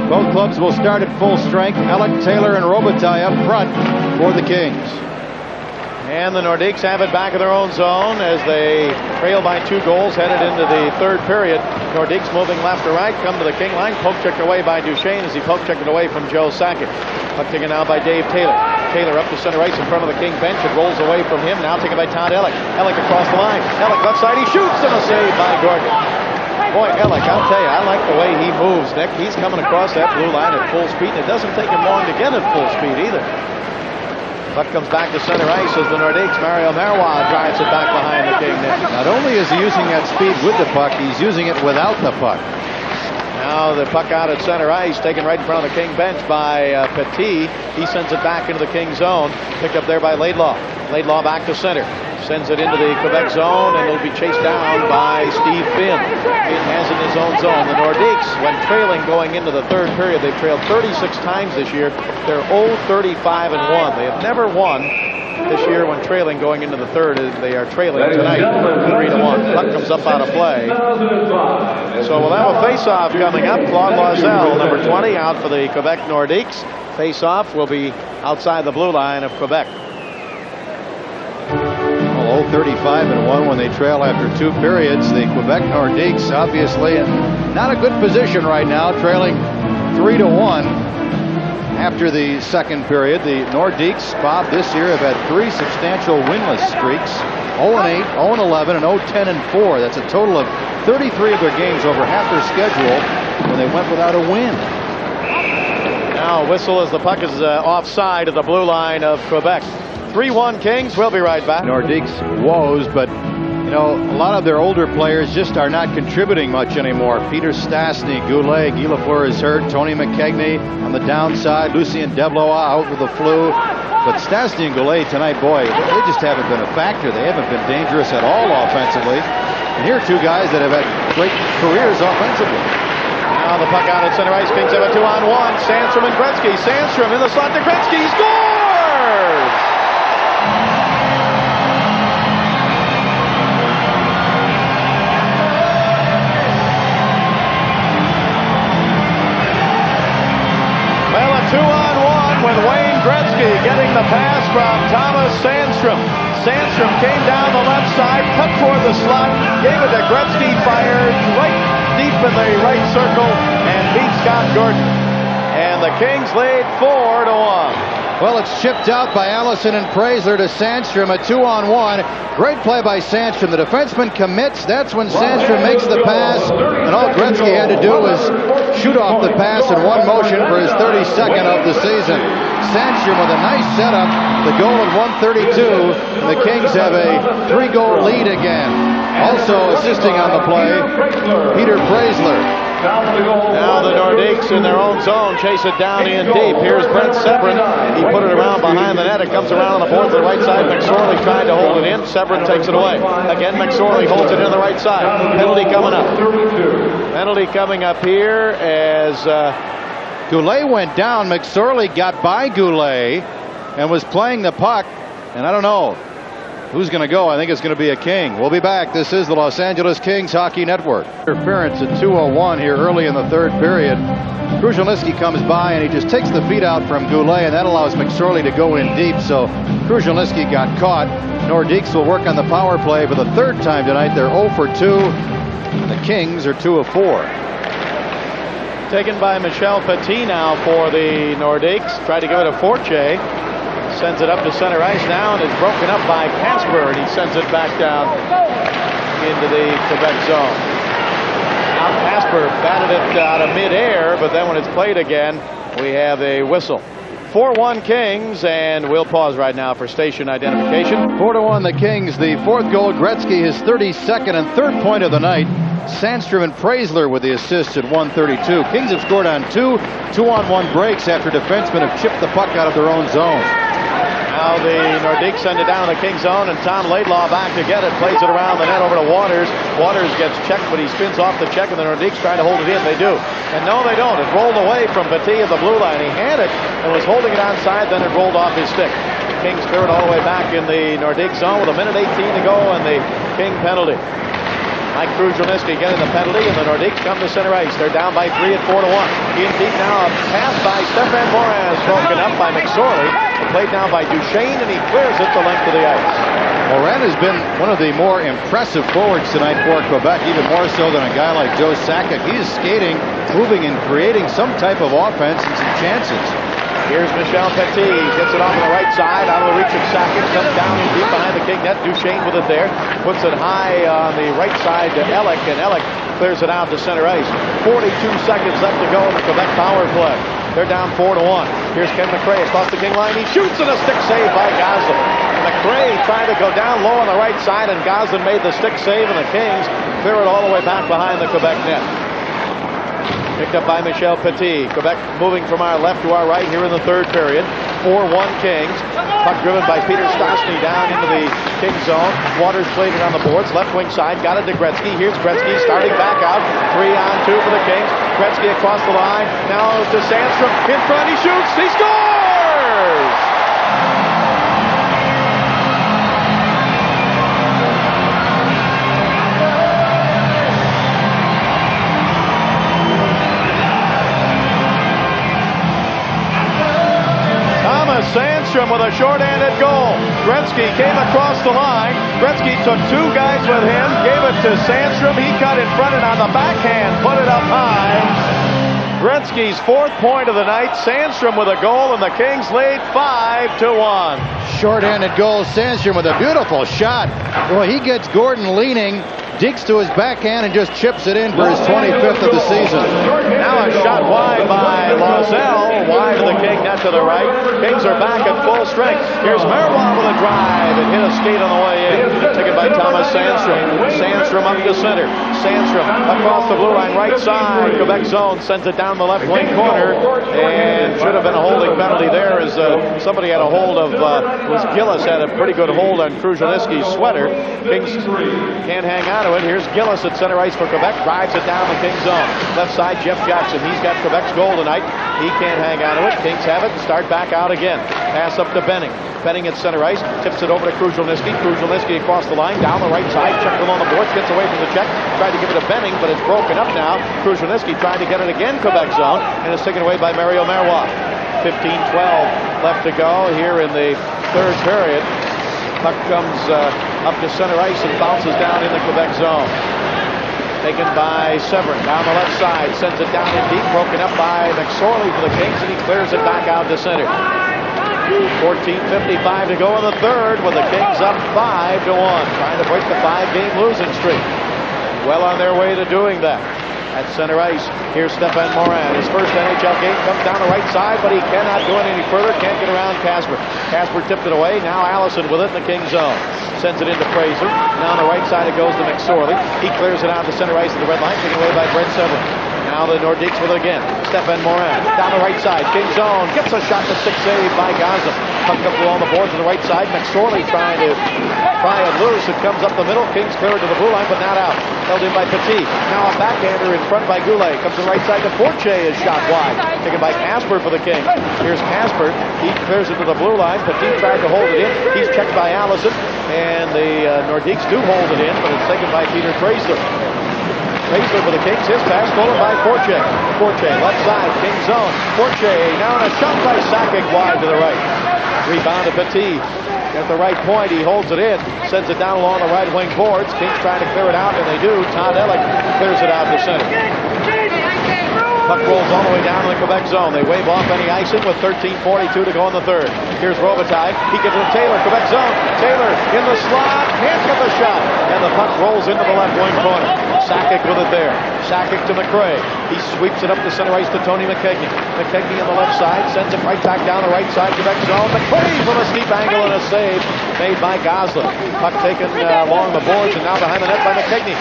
Both clubs will start at full strength. Alec, Taylor, and Robitaille up front for the Kings. And the Nordiques have it back in their own zone as they trail by 2 goals, headed into the third period. Nordiques moving left to right, come to the King line, poke checked away by Duchesne as he poke checked it away from Joe Sakic. Puck taken now by Dave Taylor. Taylor up to center ice in front of the King bench. It rolls away from him, now taken by Todd Ellick. Ellick across the line. Ellick left side, he shoots, and a save by Gordon. Boy, Ellick, I'll tell you, I like the way he moves, Nick. He's coming across that blue line at full speed, and it doesn't take him long to get at full speed either. Puck comes back to center ice as the Nordiques, Mario Marois drives it back behind the King net. Not only is he using that speed with the puck, he's using it without the puck. Now the puck out at center ice, taken right in front of the King bench by Petit. He sends it back into the King zone, picked up there by Laidlaw. Laidlaw back to center, sends it into the Quebec zone, and it'll be chased down by Steve Finn. Finn has it in his own zone. The Nordiques, when trailing going into the third period, they've trailed 36 times this year. They're 0-35-1. They have never won this year when trailing going into the third. They are trailing tonight 3-1. Puck comes up out of play. So we'll have a face-off coming up. Claude Loiselle, number 20, out for the Quebec Nordiques. Face-off will be outside the blue line of Quebec. 0-35-1 when they trail after 2 periods. The Quebec Nordiques obviously in not a good position right now, trailing 3-1 after the second period. The Nordiques, Bob, this year have had 3 substantial winless streaks. 0-8, 0-11, and 0-10-4. That's a total of 33 of their games, over half their schedule, when they went without a win. Now whistle as the puck is offside at the blue line of Quebec. 3-1 Kings. We'll be right back. Nordiques woes, but you know, a lot of their older players just are not contributing much anymore. Peter Stastny, Goulet, Guy Lafleur is hurt. Tony McKegney on the downside. Lucien Deblois out with the flu. But Stastny and Goulet tonight, boy, they just haven't been a factor. They haven't been dangerous at all offensively. And here are 2 guys that have had great careers offensively. Now the puck out at center ice. Kings have a 2-on-1. Sandstrom and Gretzky. Sandstrom in the slot to Gretzky. He scores! Well, a 2-on-1 with Wayne Gretzky getting the pass from Thomas Sandstrom. Sandstrom came down the left side, cut toward the slot, gave it to Gretzky, fired right deep in the right circle, and beat Scott Gordon. And the Kings lead 4-1. Well, it's chipped out by Allison and Praisler to Sandstrom, a 2-on-1. Great play by Sandstrom. The defenseman commits. That's when Sandstrom makes the pass, and all Gretzky had to do was shoot off the pass in one motion for his 32nd of the season. Sandstrom with a nice setup. The goal at 1:32. And the Kings have a 3-goal lead again. Also assisting on the play, Peter Praisler. Now the Nordiques in their own zone chase it down in deep. Here's Brent Severin. He put it around behind the net. It comes around on the board to the right side. McSorley tried to hold it in. Severin takes it away. Again, McSorley holds it in the right side. Penalty coming up. Penalty coming up here as Goulet went down. McSorley got by Goulet and was playing the puck. And I don't know. Who's going to go? I think it's going to be a King. We'll be back. This is the Los Angeles Kings Hockey Network. Interference at 2:01 here early in the third period. Kruzhelnyski comes by and he just takes the feed out from Goulet, and that allows McSorley to go in deep. So Kruzhelnyski got caught. Nordiques will work on the power play for the third time tonight. They're 0 for 2. And the Kings are 2 of 4. Taken by Michel Petit now for the Nordiques. Tried to give it to Fortier. Sends it up to center ice now and is broken up by Casper, and he sends it back down into the Quebec zone. Now Casper batted it out of midair, but then when it's played again, we have a whistle. 4-1 Kings, and we'll pause right now for station identification. 4-1 the Kings. The fourth goal, Gretzky, his 32nd and third point of the night. Sandstrom and Preisler with the assists at 132. Kings have scored on two on-one breaks after defensemen have chipped the puck out of their own zone. Now the Nordiques send it down in the Kings zone, and Tom Laidlaw back to get it. Plays it around the net over to Waters. Waters gets checked, but he spins off the check, and the Nordiques try to hold it in. They do. And no, they don't. It rolled away from Petit at the blue line. He had it and was holding it onside, then it rolled off his stick. Kings clear it all the way back in the Nordiques zone with 1:18 to go, and the King penalty. Mike Kruzhelnyski getting the penalty, and the Nordiques come to center ice. They're down by 3 at 4-1. In deep now, a pass by Stefan Morin is broken up by McSorley. Played down by Duchesne, and he clears it the length of the ice. Morin has been one of the more impressive forwards tonight for Quebec, even more so than a guy like Joe Sakic. He's skating, moving, and creating some type of offense and some chances. Here's Michel Petit. Gets it off on the right side, out of the reach of Sakic. Comes down in deep behind the King net. Duchesne with it there. Puts it high on the right side to Ellick, and Ellick clears it out to center ice. 42 seconds left to go in the Quebec power play. They're down 4-1. Here's Ken McRae across the King line. He shoots, and a stick save by Goslin. McRae tried to go down low on the right side, and Goslin made the stick save, and the Kings clear it all the way back behind the Quebec net. Picked up by Michel Petit. Quebec moving from our left to our right here in the third period. 4-1 Kings. Puck driven by Peter Stastny down into the King zone. Waters played it on the boards. Left wing side. Got it to Gretzky. Here's Gretzky starting back out. 3-on-2 for the Kings. Gretzky across the line. Now to Sandstrom. In front. He shoots. He scores! Sandstrom with a short-handed goal. Gretzky came across the line. Gretzky took two guys with him, gave it to Sandstrom. He cut in front and on the backhand, put it up high. Gretzky's fourth point of the night. Sandstrom with a goal, and the Kings lead 5-1. Short-handed goal. Sandstrom with a beautiful shot. Well, he gets Gordon leaning, digs to his backhand, and just chips it in for his 25th of the season. Now a shot wide by Lozelle, wide of the King net to the right. Kings are back at full strength. Here's Marois with a drive. It hit a skate on the way in. Taken by Thomas Sandstrom. Sandstrom up to center. Sandstrom across the blue line, right side. Quebec zone sends it down the left wing corner, and should have been a holding penalty there as somebody had a hold of, was Gillis had a pretty good hold on Kruzhelnyski's sweater. Kings can't hang on to it. Here's Gillis at center ice for Quebec. Drives it down the Kings zone. Left side, Jeff Jackson. He's got Quebec's goal tonight. He can't hang on to it. Kings have it and start back out again. Pass up to Benning. Benning at center ice. Tips it over to Kruzhelnyski. Kruzhelnyski across the line. Down the right side. Checked along the boards. Gets away from the check. Tried to give it to Benning, but it's broken up now. Kruzhelnyski trying to get it again. Quebec zone. And it's taken away by Mario Marois. 15-12 left to go here in the third period. Puck comes up to center ice and bounces down in the Quebec zone. Taken by Severin down the left side. Sends it down in deep. Broken up by McSorley for the Kings, and he clears it back out to center. 14:55 to go in the third with the Kings up 5-1. Trying to break the 5-game losing streak. Well on their way to doing that. At center ice, here's Stefan Morin. His first NHL game comes down the right side, but he cannot do it any further. Can't get around Casper. Casper tipped it away. Now Allison with it in the King zone. Sends it into Fraser. Now on the right side it goes to McSorley. He clears it out to center ice at the red line, taken away by Brent Severin. Now the Nordiques with it again. Stefan Morin down the right side. King's zone. Gets a shot. The stick save by Gaza. Puck up along the boards on the right side. McSorley trying to pry it loose. It comes up the middle. King's cleared to the blue line, but not out. Held in by Petit. Now a backhander in front by Goulet. Comes to the right side to Fortier. Is shot wide. Taken by Casper for the Kings. Here's Casper. He clears it to the blue line. Petit tried to hold it in. He's checked by Allison. And the Nordiques do hold it in, but it's taken by Peter Fraser. Fraser for the Kings. His pass stolen by Fortier. Fortier left side. King's zone. Fortier now in a shot by Sakic wide to the right. Rebound to Petit. At the right point, he holds it in. Sends it down along the right wing boards. Kings trying to clear it out, and they do. Todd Ellick clears it out to center. Puck rolls all the way down to the Quebec zone. They wave off any icing with 13:42 to go in the third. Here's Robitaille. He gives it to Taylor. Quebec zone. Taylor in the slot. Can't get the shot. And the puck rolls into the left wing corner. Sakic with it there. Sakic to McRae. He sweeps it up the center ice to Tony McKechnie. McKechnie on the left side. Sends it right back down the right side. Quebec zone. McRae with a steep angle and a save made by Gosselin. Puck taken along the boards and now behind the net by McKechnie.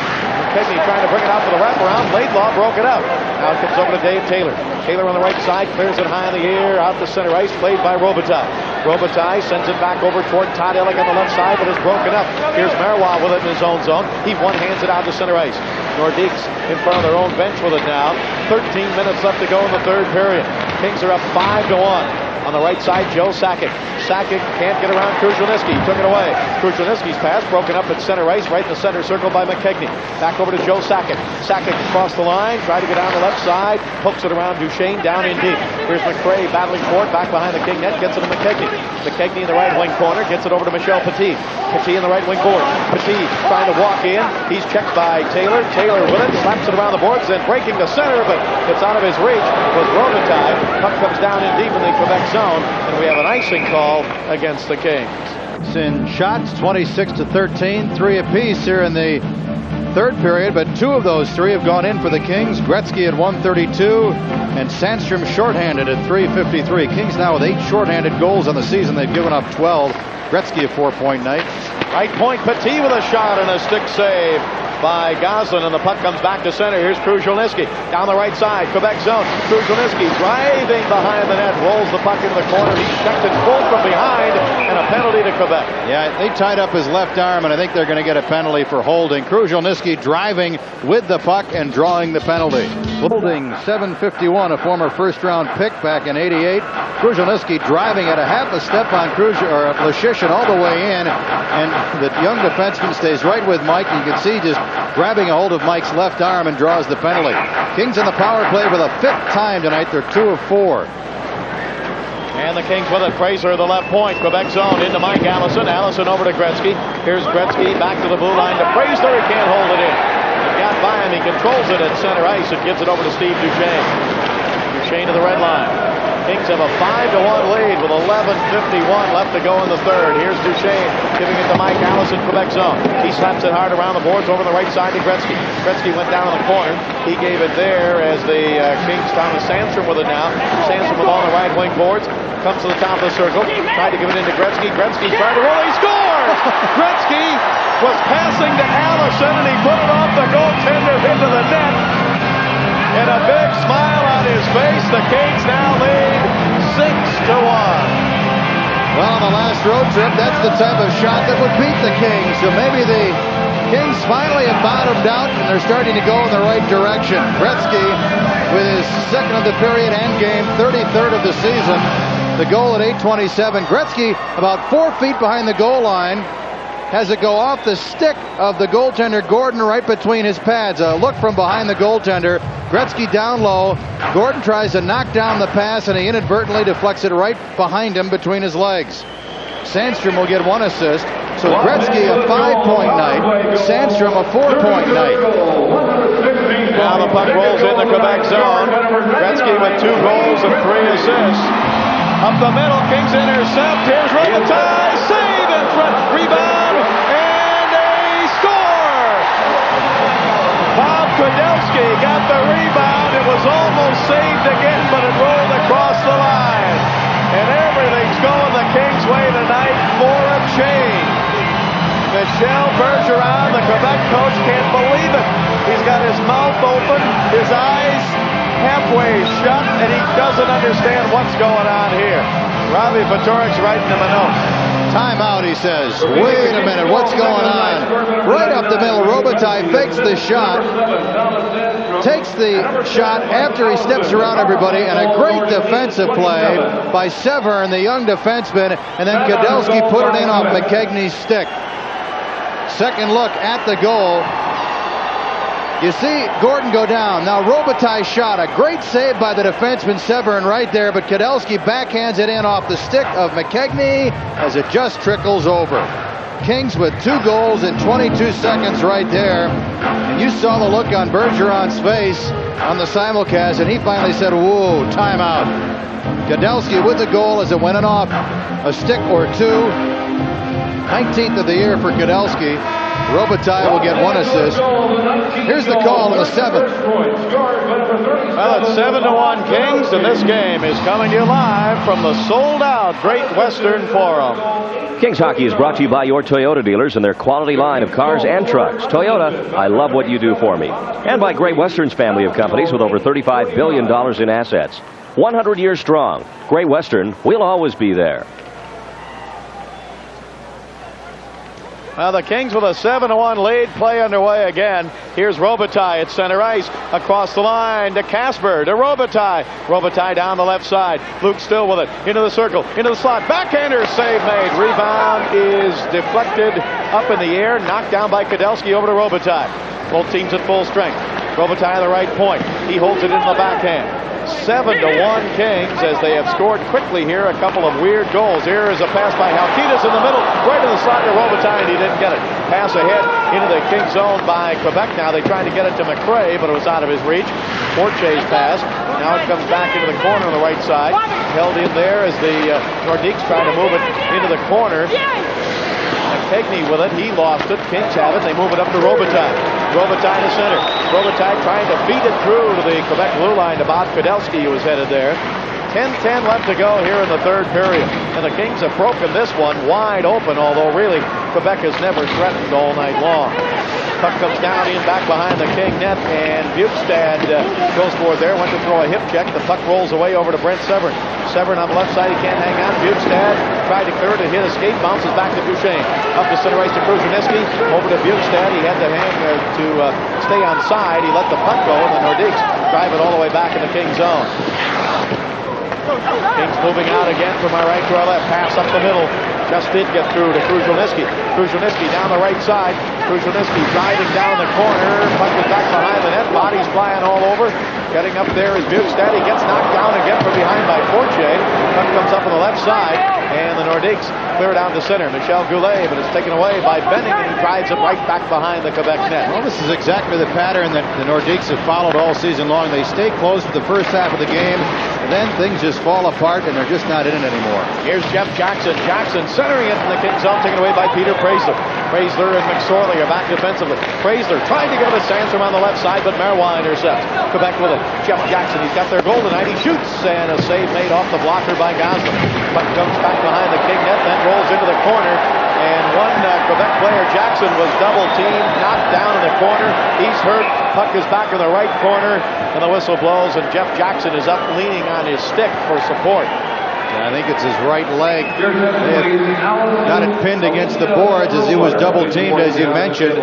McKechnie trying to bring it out for the wraparound. Laidlaw broke it up. Now it comes over to Dave Taylor. Taylor on the right side, clears it high in the air, out to center ice, played by Robitaille. Robitaille sends it back over toward Todd Ellick on the left side, but it's broken up. Here's Marois with it in his own zone. He one-hands it out to center ice. Nordiques in front of their own bench with it now. 13 minutes left to go in the third period. Kings are up 5-1. On the right side, Joe Sakic. Sakic can't get around Kruzhelnyski. Took it away. Kruzhelnyski's pass broken up at center ice, right in the center circle by McKechnie. Back over to Joe Sakic. Sakic across the line, tried to get down the left side, hooks it around Duchesne, down in deep. Here's McRae battling for it, back behind the King net, gets it to McKechnie. McKechnie in the right wing corner, gets it over to Michel Petit. Petit in the right wing board. Petit trying to walk in. He's checked by Taylor. Taylor with it, slaps it around the boards, then breaking the center, but it's out of his reach. Was Robitaille. Puck comes down in deep in the Quebec zone, and we have an icing call against the Kings. In shots, 26-13, 3 apiece here in the third period, but 2 of those 3 have gone in for the Kings. Gretzky at 132 and Sandstrom shorthanded at 353. Kings now with 8 shorthanded goals on the season. They've given up 12. Gretzky a 4-point night. Right point, Petit with a shot and a stick save by Gosselin, and the puck comes back to center. Here's Kruzhelnyski down the right side, Quebec zone. Kruzhelnyski driving behind the net, rolls the puck into the corner. He's checked it full from behind, and a penalty to Quebec. Yeah, they tied up his left arm, and I think they're going to get a penalty for holding. Kruzhelnyski driving with the puck and drawing the penalty. Holding, 751, a former first-round pick back in '88. Kruzhelnyski driving at a half a step on Leschyshyn all the way in, and the young defenseman stays right with Mike. You can see just grabbing a hold of Mike's left arm and draws the penalty. Kings on the power play for the 5th time tonight. They're 2 of 4. And the Kings with it. Fraser the left point. Quebec zone into Mike Allison. Allison over to Gretzky. Here's Gretzky back to the blue line to Fraser. He can't hold it in. It got by him. He controls it at center ice and gives it over to Steve Duchesne. Duchesne to the red line. Kings have a 5-1 lead with 11:51 left to go in the third. Here's Duchesne giving it to Mike Allison, Quebec zone. He slaps it hard around the boards over the right side to Gretzky. Gretzky went down in the corner. He gave it there as the Kings, Thomas Sandstrom with it now. Sandstrom with all the right wing boards. Comes to the top of the circle. Tried to give it into Gretzky. Gretzky tried to roll. He scores! Gretzky was passing to Allison, and he put it off the goaltender into the net. And a big smile on his face. The Kings now lead 6-1. Well, on the last road trip, that's the type of shot that would beat the Kings. So maybe the Kings finally have bottomed out, and they're starting to go in the right direction. Gretzky with his second of the period and game, 33rd of the season. The goal at 8:27. Gretzky about 4 feet behind the goal line. Has it go off the stick of the goaltender Gordon right between his pads. A look from behind the goaltender. Gretzky down low. Gordon tries to knock down the pass, and he inadvertently deflects it right behind him between his legs. Sandstrom will get 1 assist. So Gretzky a 5-point night. Sandstrom a 4-point night. Now the puck rolls in the Quebec zone. Gretzky with 2 goals and 3 assists. Up the middle, Kings intercept. Here's Robitaille. Save in front. Rebound. And a score! Bob Kudelski got the rebound. It was almost saved again, but it rolled across the line. And everything's going the Kings' way tonight for a change. Michel Bergeron, the Quebec coach, can't believe it. He's got his mouth open, his eyes halfway shut, and he doesn't understand what's going on here. Robbie Patorik's writing him a note. Timeout, he says. Wait a minute, what's going on? Right up the middle, Robitaille fakes the shot, takes the shot after he steps around everybody, and a great defensive play by Severn, the young defenseman, and then Kudelski put it in off McKegney's stick. Second look at the goal. You see Gordon go down. Now Robitaille shot. A great save by the defenseman Severn right there, but Kudelski backhands it in off the stick of McKegney as it just trickles over. Kings with 2 goals in 22 seconds right there. And you saw the look on Bergeron's face on the simulcast, and he finally said, whoa, timeout. Kudelski with the goal as it went in off a stick or two. 19th of the year for Kudelski. Robitaille will get 1 assist. Here's the call in the 7th. Well, it's 7-1 Kings, and this game is coming to you live from the sold-out Great Western Forum. Kings Hockey is brought to you by your Toyota dealers and their quality line of cars and trucks. Toyota, I love what you do for me. And by Great Western's family of companies with over $35 billion in assets. 100 years strong. Great Western, we'll always be there. Well, the Kings with a 7-1 lead. Play underway again. Here's Robitaille at center ice. Across the line to Casper, to Robitaille. Robitaille down the left side. Luke still with it. Into the circle, into the slot. Backhander save made. Rebound is deflected up in the air. Knocked down by Kudelski over to Robitaille. Both teams at full strength. Robitaille at the right point. He holds it in the backhand. 7-1 Kings as they have scored quickly here. A couple of weird goals. Here is a pass by Halkitis in the middle, right in the slot to Robitaille, and he didn't get it. Pass ahead into the King zone by Quebec. Now they tried to get it to McRae, but it was out of his reach. Fortier's pass. Now it comes back into the corner on the right side. Held in there as the Nordiques try to move it into the corner. McKegney with it. He lost it. Kings have it. They move it up to Robitaille. Robitaille to center. Robitaille trying to feed it through to the Quebec blue line to Bob Kudelski, who was headed there. 10-10 left to go here in the third period. And the Kings have broken this one wide open, although really Quebec has never threatened all night long. Puck comes down in back behind the King net, and Bukestad goes for it there. Went to throw a hip check. The puck rolls away over to Brent Severn. Severn on the left side. He can't hang on. Bukestad tried to clear it. Hit escape. Bounces back to Duchesne. Up to center ice to Kruzhniewski. Over to Bukestad. He had to hang to stay on side. He let the puck go, and the Nordiques drive it all the way back in the King zone. Kings moving out again from our right to our left. Pass up the middle. Just did get through to Kruzhniewski. Kruzhniewski down the right side. Kruzhniewski driving down the corner. Puck is back behind the net. Bodies flying all over. Getting up there is Bukestad. He gets knocked down again from behind by Fortier. Puck comes up on the left side. And the Nordiques clear down to center. Michel Goulet, but it's taken away by Benning, and he drives it right back behind the Quebec net. Well, this is exactly the pattern that the Nordiques have followed all season long. They stay close to the first half of the game, and then things just fall apart, and they're just not in it anymore. Here's Jeff Jackson. Jackson centering it in the King zone, taken away by Peter Preisler. Preisler and McSorley are back defensively. Preisler trying to give it to Sandstrom on the left side, but Marois intercepts. Quebec with it. Jeff Jackson, he's got their goal tonight. He shoots, and a save made off the blocker by Goslin. Puck comes back behind the King net, then rolls into the corner. And one Quebec player, Jackson, was double teamed, knocked down in the corner. He's hurt. Puck is back in the right corner, and the whistle blows, and Jeff Jackson is up leaning on his stick for support. I think it's his right leg. They got it pinned against the boards as he was double teamed, as you mentioned.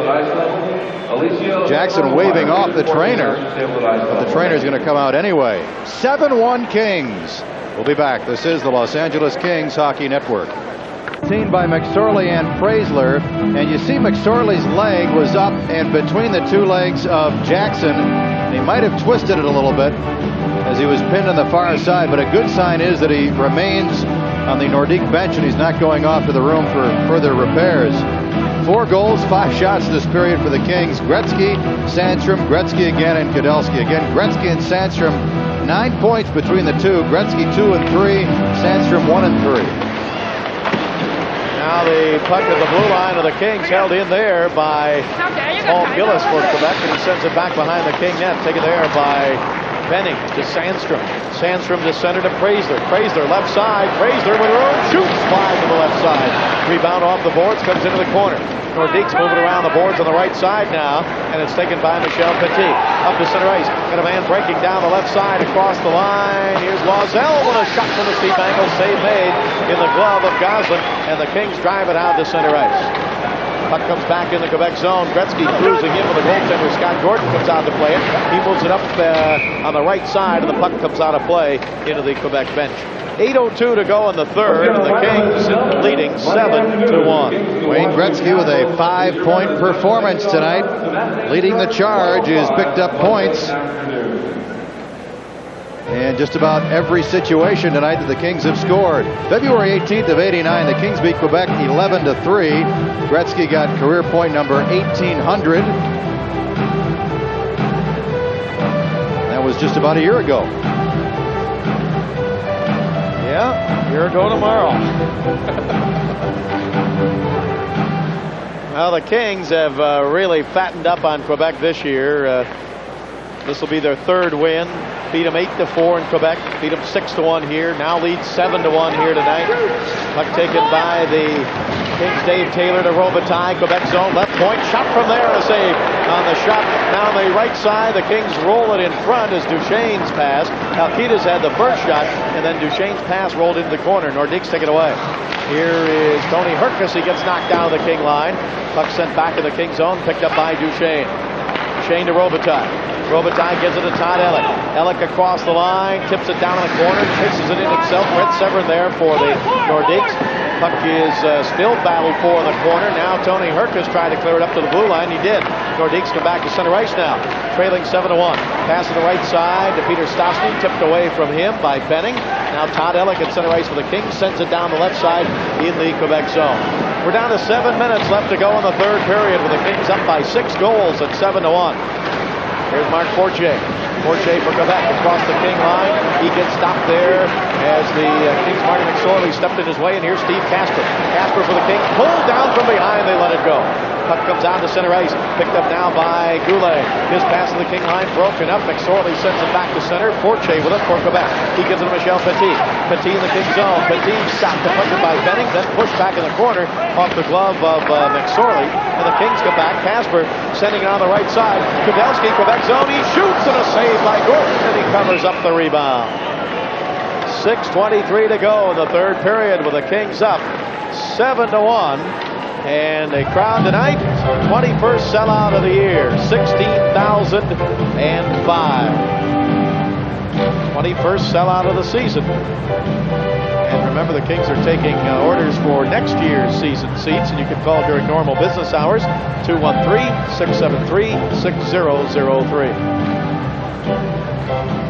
Jackson waving off the trainer, but the trainer's going to come out anyway. 7-1 Kings. We'll be back. This is the Los Angeles Kings Hockey Network. Seen by McSorley and Preisler, and you see McSorley's leg was up and between the two legs of Jackson. He might have twisted it a little bit as he was pinned on the far side, but a good sign is that he remains on the Nordique bench and he's not going off to the room for further repairs. 4 goals, 5 shots this period for the Kings. Gretzky, Sandstrom, Gretzky again, and Kudelski. Again, Gretzky and Sandstrom, 9 points between the two. Gretzky 2 and 3, Sandstrom 1 and 3. Now the puck at the blue line of the Kings held in there by Paul Gillis for Quebec, and he sends it back behind the King net. Taken there by Benning to Sandstrom. Sandstrom to center to Preisler. Preisler left side. Preisler with room. Shoots wide to the left side. Rebound off the boards. Comes into the corner. Nordiques moving around the boards on the right side now, and it's taken by Michel Petit. Up to center ice. Got a man breaking down the left side across the line. Here's Loiselle with a shot from the steep angle. Save made in the glove of Goslin, and the Kings drive it out to center ice. Puck comes back in the Quebec zone. Gretzky cruising in with the goaltender. Scott Gordon comes out to play it. He moves it up on the right side, and the puck comes out of play into the Quebec bench. 8:02 to go in the third, and the Kings leading 7-1. Wayne Gretzky with a 5-point performance tonight. Leading the charge has picked up points. And just about every situation tonight that the Kings have scored. February 18th of '89, the Kings beat Quebec 11-3. Gretzky got career point number 1800. That was just about a year ago. Yeah, a year ago tomorrow. Well, the Kings have really fattened up on Quebec this year. This will be their third win. Beat them 8-4 in Quebec. Beat them 6-1 here. Now lead 7-1 here tonight. Puck taken by the Kings. Dave Taylor to Robitaille. Quebec zone left point. Shot from there. A save on the shot. Now on the right side, the Kings roll it in front as Duchesne's pass. Alquitas had the first shot, and then Duchesne's pass rolled into the corner. Nordiques take it away. Here is Tony Herkus. He gets knocked down the King line. Puck sent back in the King zone. Picked up by Duchesne. Duchesne to Robitaille. Robitaille gives it to Todd Ellick. Ellick across the line, tips it down in the corner, chases it in himself. Red Severn there for the Nordiques. Puck is still battled for in the corner. Now Tony Herkus tried to clear it up to the blue line. He did. Nordiques come back to center ice now, trailing 7-1. Pass to the right side to Peter Stastny, tipped away from him by Benning. Now Todd Ellick at center ice for the Kings, sends it down the left side in the Quebec zone. We're down to 7 minutes left to go in the third period, with the Kings up by 6 goals at 7-1. Here's Marc Fortier. Fortier for Quebec across the King line. He gets stopped there as the Kings' Marty McSorley stepped in his way, and here's Steve Casper. Casper for the Kings, pulled down from behind, they let it go. Puck comes out to center ice, picked up now by Goulet. His pass to the King line broken up. McSorley sends it back to center. Fortier with it for Quebec. He gives it to Michel Petit. Petit in the King zone. Petit shot deflected by Benning, then pushed back in the corner off the glove of McSorley. And the Kings come back. Casper sending it on the right side. Kudelski, Quebec zone. He shoots, and a save by Gordon, and he covers up the rebound. 6:23 to go in the third period, with the Kings up 7-1. And a crowd tonight, 21st sellout of the year, 16,005. 21st sellout of the season. And remember, the Kings are taking orders for next year's season seats, and you can call during normal business hours, 213-673-6003.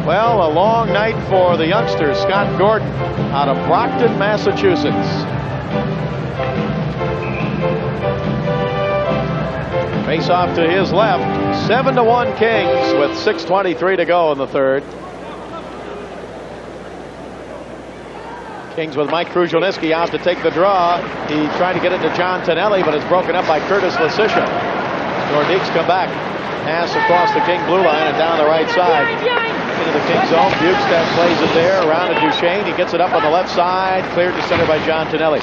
Well, a long night for the youngsters. Scott Gordon out of Brockton, Massachusetts. Face off to his left. 7-1 Kings with 6:23 to go in the third. Kings with Mike Kruzhelnicki out to take the draw. He tried to get it to John Tonelli, but it's broken up by Curtis Lasisha. Nordiques come back. Pass across the King blue line and down the right side. Into the King zone. Bukestad plays it there around to Duchesne. He gets it up on the left side. Cleared to center by John Tonelli.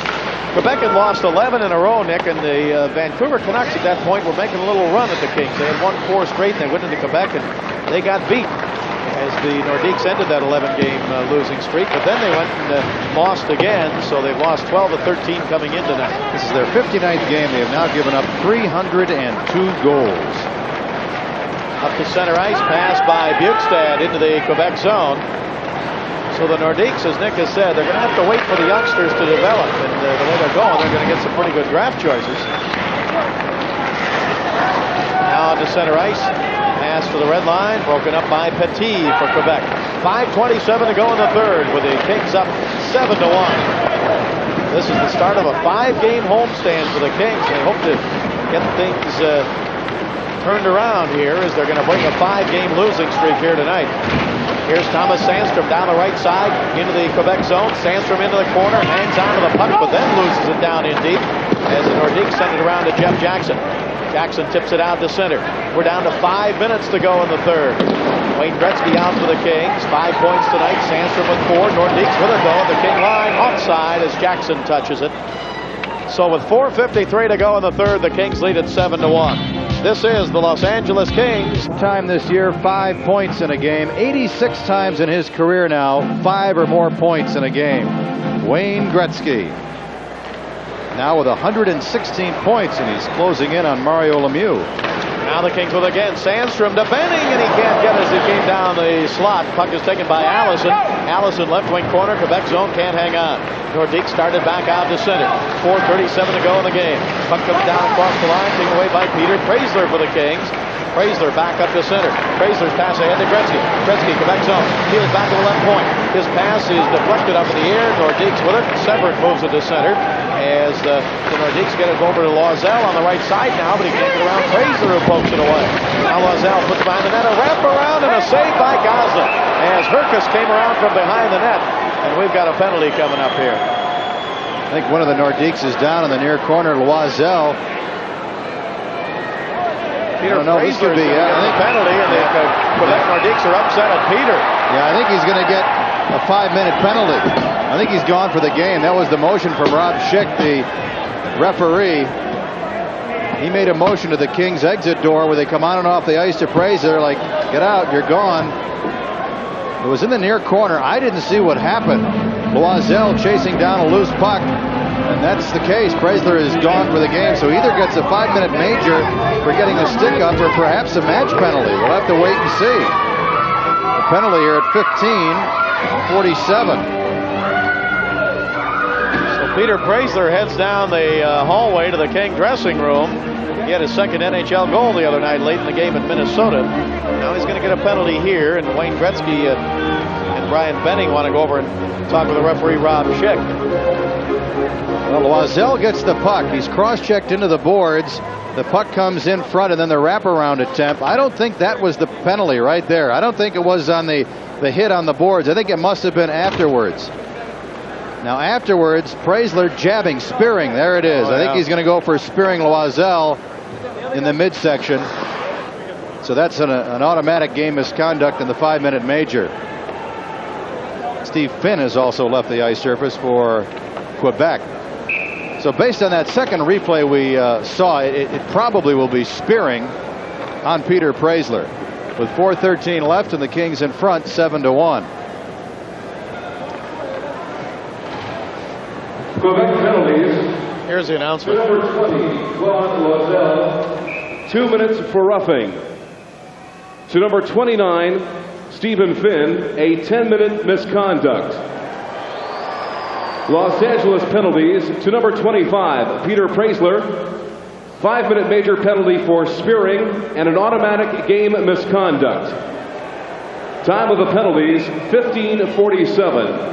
Quebec had lost 11 in a row, Nick, and the Vancouver Canucks at that point were making a little run at the Kings. They had won 4 straight, and they went into Quebec, and they got beat as the Nordiques ended that 11-game losing streak. But then they went and lost again, so they've lost 12 of 13 coming in tonight. This is their 59th game. They have now given up 302 goals. Up to center ice, pass by Bukestad into the Quebec zone. So the Nordiques, as Nick has said, they're going to have to wait for the youngsters to develop. And the way they're going, they're going to get some pretty good draft choices. Now to center ice. Pass to the red line, broken up by Petit for Quebec. 5:27 to go in the third, with the Kings up 7-1. This is the start of a 5-game homestand for the Kings. They hope to get things turned around here, as they're going to bring a 5-game losing streak here tonight. Here's Thomas Sandstrom down the right side into the Quebec zone. Sandstrom into the corner, hangs on to the puck, but then loses it down in deep as the Nordiques send it around to Jeff Jackson. Jackson tips it out to center. We're down to 5 minutes to go in the third. Wayne Gretzky out for the Kings. 5 points tonight. Sandstrom with 4. Nordiques with a goal at the King line. Offside as Jackson touches it. So with 4:53 to go in the third, the Kings lead at 7-1. This is the Los Angeles Kings. Time this year, 5 points in a game. 86 times in his career now, 5 or more points in a game. Wayne Gretzky. Now with 116 points, and he's closing in on Mario Lemieux. Now the Kings with again. Sandstrom to Benning, and he can't get as he came down the slot. Puck is taken by Allison. Allison left wing corner. Quebec zone can't hang on. Nordiques started back out to center. 4:37 to go in the game. Puck comes down across the line, taken away by Peter Praisler for the Kings. Praisler back up to center. Praisler's pass ahead to Gretzky. Gretzky, Quebec zone. Peels back to the left point. His pass is deflected up in the air. Nordiques with it. Severett moves it to center. As the Nordiques get it over to Loiselle on the right side now, but he can't get around Praisler, who pokes it away. Now Loiselle puts it behind the net. A wrap around and a save by Gosling. As Herkus came around from behind the net. And we've got a penalty coming up here. I think one of the Nordiques is down in the near corner. Loiselle. Peter this could be I think penalty, and the Quebec Nordiques are upset at Peter. Yeah, I think he's going to get a 5-minute penalty. I think he's gone for the game. That was the motion from Rob Schick, the referee. He made a motion to the Kings exit door where they come on and off the ice to Praisler, like, get out, you're gone. It was in the near corner. I didn't see what happened. Loiselle chasing down a loose puck. And that's the case. Praisler is gone for the game, so either gets a 5-minute major for getting a stick up or perhaps a match penalty. We'll have to wait and see. The penalty here at 15:47. So Peter Praisler heads down the hallway to the King dressing room. He had his second NHL goal the other night late in the game in Minnesota. Now he's going to get a penalty here, and Wayne Gretzky and Brian Benning want to go over and talk with the referee, Rob Schick. Well, Loiselle gets the puck. He's cross-checked into the boards. The puck comes in front, and then the wraparound attempt. I don't think that was the penalty right there. I don't think it was on the hit on the boards. I think it must have been afterwards. Now, afterwards, Praisler jabbing, spearing. There it is. I think he's going to go for spearing Loiselle in the midsection. So that's an automatic game misconduct in the 5-minute major. Steve Finn has also left the ice surface for Quebec. So based on that second replay we saw, it probably will be spearing on Peter Praisler. With 4:13 left and the Kings in front, 7-1. Quebec penalties. Here's the announcement. Number 20, Claude Loiselle. 2 minutes for roughing. To number 29, Stephen Finn, a 10-minute misconduct. Los Angeles penalties to number 25, Peter Praisler. 5-minute major penalty for spearing and an automatic game misconduct. Time of the penalties, 15:47.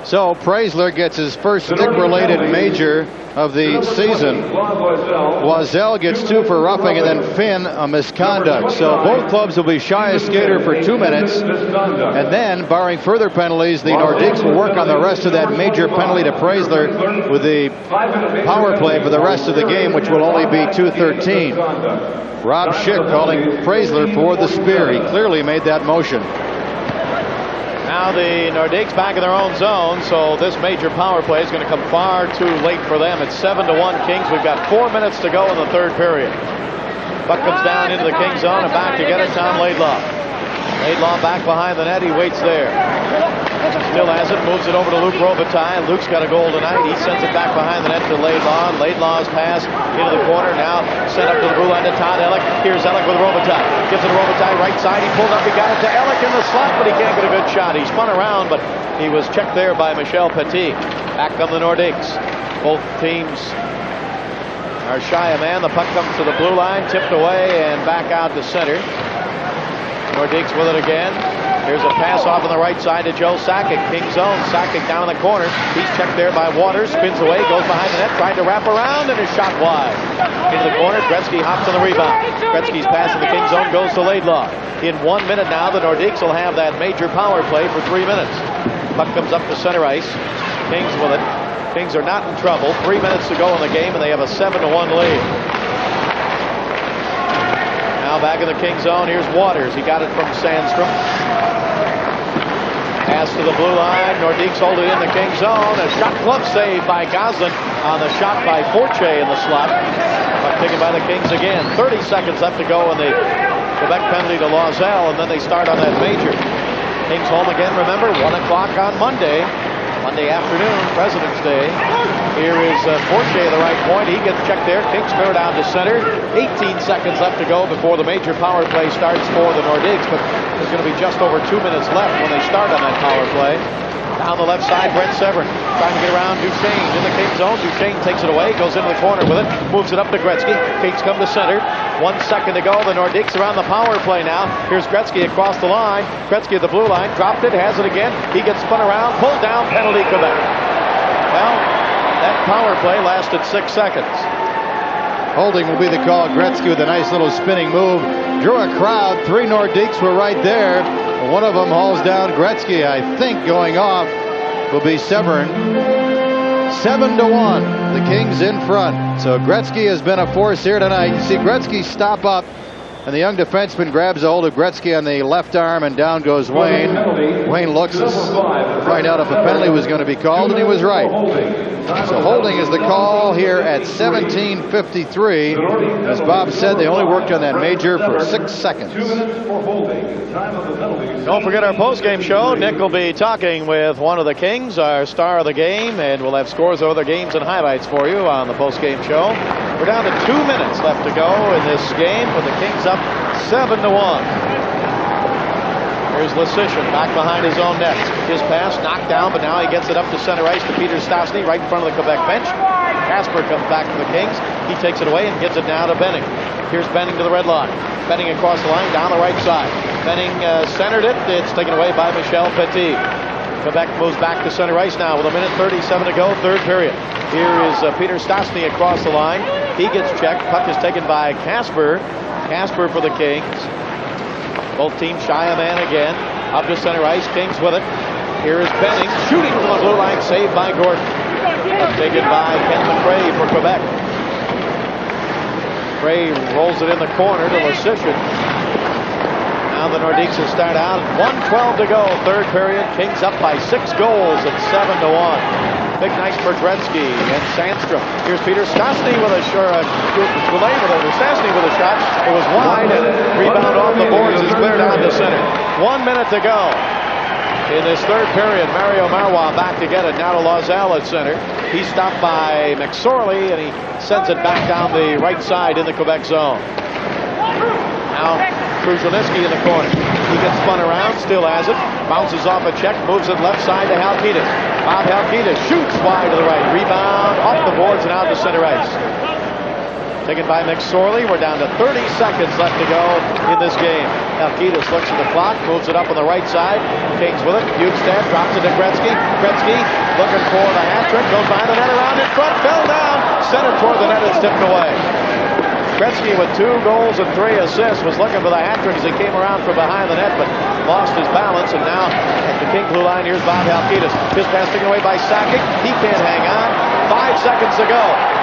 So Praisler gets his first stick-related major of the season. Loiselle gets 2 for roughing, and then Finn a misconduct. So both clubs will be shy of skater for 2 minutes. And then, barring further penalties, the Nordiques will work on the rest of that major penalty to Praisler with the power play for the rest of the game, which will only be 2:13. Rob Schick calling Praisler for the spear. He clearly made that motion. Now the Nordiques back in their own zone, so this major power play is going to come far too late for them. It's 7-1 Kings. We've got 4 minutes to go in the third period. Puck comes down into the Kings zone, and back to get it, Tom Laidlaw. Laidlaw back behind the net. He waits there. Still has it, moves it over to Luc Robitaille. Luke's got a goal tonight. He sends it back behind the net to Laidlaw. Laidlaw's pass into the corner. Now sent up to the blue line to Todd Ellick. Here's Ellick with Robitaille. Gives it to Robitaille right side. He pulled up. He got it to Ellick in the slot, but he can't get a good shot. He spun around, but he was checked there by Michel Petit. Back come the Nordiques. Both teams are shy of man. The puck comes to the blue line, tipped away, and back out to center. Nordiques with it again. Here's a pass off on the right side to Joe Sakic. King zone. Sakic down in the corner. He's checked there by Waters. Spins away. Goes behind the net. Trying to wrap around and is shot wide. Into the corner. Gretzky hops on the rebound. Gretzky's pass in the King zone goes to Laidlaw. In 1 minute now, the Nordiques will have that major power play for 3 minutes. Puck comes up to center ice. Kings with it. Kings are not in trouble. 3 minutes to go in the game, and they have a 7-1 lead. Now back in the King zone, here's Waters. He got it from Sandstrom. Pass to the blue line. Nordiques hold it in the Kings zone. A shot glove save by Goslin on the shot by Fortier in the slot. Puck taken by the Kings again. 30 seconds left to go in the Quebec penalty to Loiselle, and then they start on that major. Kings home again, remember, 1 o'clock on Monday afternoon, President's Day. Here is Fortier at the right point. He gets checked there. Kings clear down to center. 18 seconds left to go before the major power play starts for the Nordiques, but there's going to be just over 2 minutes left when they start on that power play. Down the left side, Brent Severin trying to get around Duchesne in the Kings zone. Duchesne takes it away, goes into the corner with it, moves it up to Gretzky. Kings come to center. 1 second to go. The Nordiques are on the power play now. Here's Gretzky across the line. Gretzky at the blue line, dropped it, has it again. He gets spun around, pulled down, penalty Quebec. Well, that power play lasted 6 seconds. Holding will be the call. Gretzky with a nice little spinning move. Drew a crowd. 3 Nordiques were right there. One of them hauls down Gretzky. I think going off will be Severin. 7-1. The Kings in front. So Gretzky has been a force here tonight. You see Gretzky stop up, and the young defenseman grabs a hold of Gretzky on the left arm, and down goes Wayne. Wayne looks to find out if a penalty was going to be called, and he was right. So holding is the call here at 17:53. As Bob said, they only worked on that major for 6 seconds. Don't forget our post-game show. Nick will be talking with one of the Kings, our star of the game, and we'll have scores of other games and highlights for you on the post-game show. We're down to 2 minutes left to go in this game with the Kings up 7-1. Here's Lesishin back behind his own net. His pass knocked down, but now he gets it up to center ice to Peter Stastny right in front of the Quebec bench. Casper comes back to the Kings. He takes it away and gives it now to Benning. Here's Benning to the red line. Benning across the line down the right side. Benning centered it. It's taken away by Michel Petit. Quebec moves back to center ice now with 1:37 to go, third period. Here is Peter Stastny across the line. He gets checked. Puck is taken by Casper. Casper for the Kings. Both teams shy a man again. Up to center ice. Kings with it. Here is Benning shooting from the blue line. Saved by Gordon. Taken by Ken McRae for Quebec. McRae rolls it in the corner to Lesishin. Now the Nordiques will start out. 1:12 to go, third period. Kings up by 6 goals at 7-1. Big night for Gretzky and Sandstrom. Here's Peter Stastny with a shot. Stastny with a shot. It was wide and rebound off the boards is cleared down to center. 1 minute to go in this third period. Mario Marois back to get it. Now to Loiselle at center. He's stopped by McSorley and he sends it back down the right side in the Quebec zone. Now Kruzhelnyski in the corner. He gets spun around, still has it. Bounces off a check, moves it left side to Halkitis. Bob Halkitis shoots wide to the right. Rebound off the boards and out to center ice. Taken by McSorley. We're down to 30 seconds left to go in this game. Halkitis looks at the clock, moves it up on the right side. Kings with it. Bukestad drops it to Gretzky. Gretzky looking for the hat trick. Goes behind the net, around in front, fell down. Centered toward the net, it's tipped away. Gretzky with 2 goals and 3 assists was looking for the hat trick as he came around from behind the net, but lost his balance. And now at the King blue line, here's Bob Halkitis. His pass taken away by Sakic. He can't hang on. 5 seconds to go.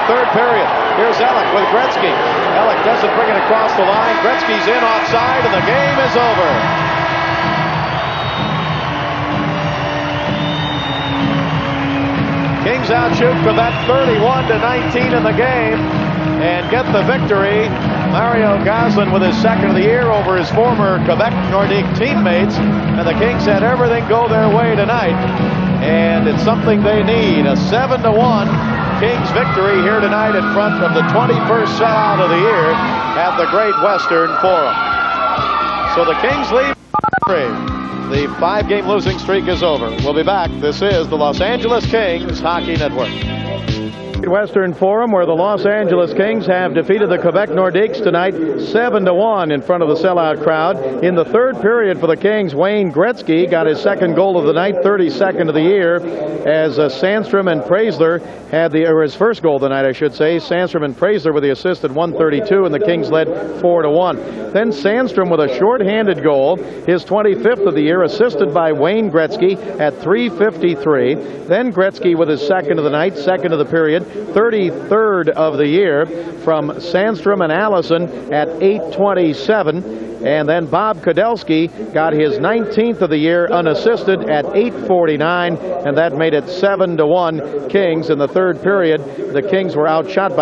Third period. Here's Ellick with Gretzky. Ellick doesn't bring it across the line. Gretzky's in offside, and the game is over. Kings outshoot for that 31-19 in the game and get the victory. Mario Goslin with his second of the year over his former Quebec Nordiques teammates. And the Kings had everything go their way tonight. And it's something they need. A 7-1 Kings victory here tonight in front of the 21st sellout of the year at the Great Western Forum. So the Kings lead 3. The 5-game losing streak is over. We'll be back. This is the Los Angeles Kings Hockey Network. Western Forum, where the Los Angeles Kings have defeated the Quebec Nordiques tonight 7-1 in front of the sellout crowd. In the third period for the Kings, Wayne Gretzky got his second goal of the night, 32nd of the year, as Sandstrom and Preisler had his first goal of the night, I should say. Sandstrom and Preisler with the assist at 1:32, and the Kings led 4-1. Then Sandstrom with a shorthanded goal, his 25th of the year, assisted by Wayne Gretzky at 3:53. Then Gretzky with his second of the night, second of the period. 33rd of the year from Sandstrom and Allison at 8:27. And then Bob Kudelski got his 19th of the year unassisted at 8:49, and that made it 7-1 Kings in the third period. The Kings were outshot by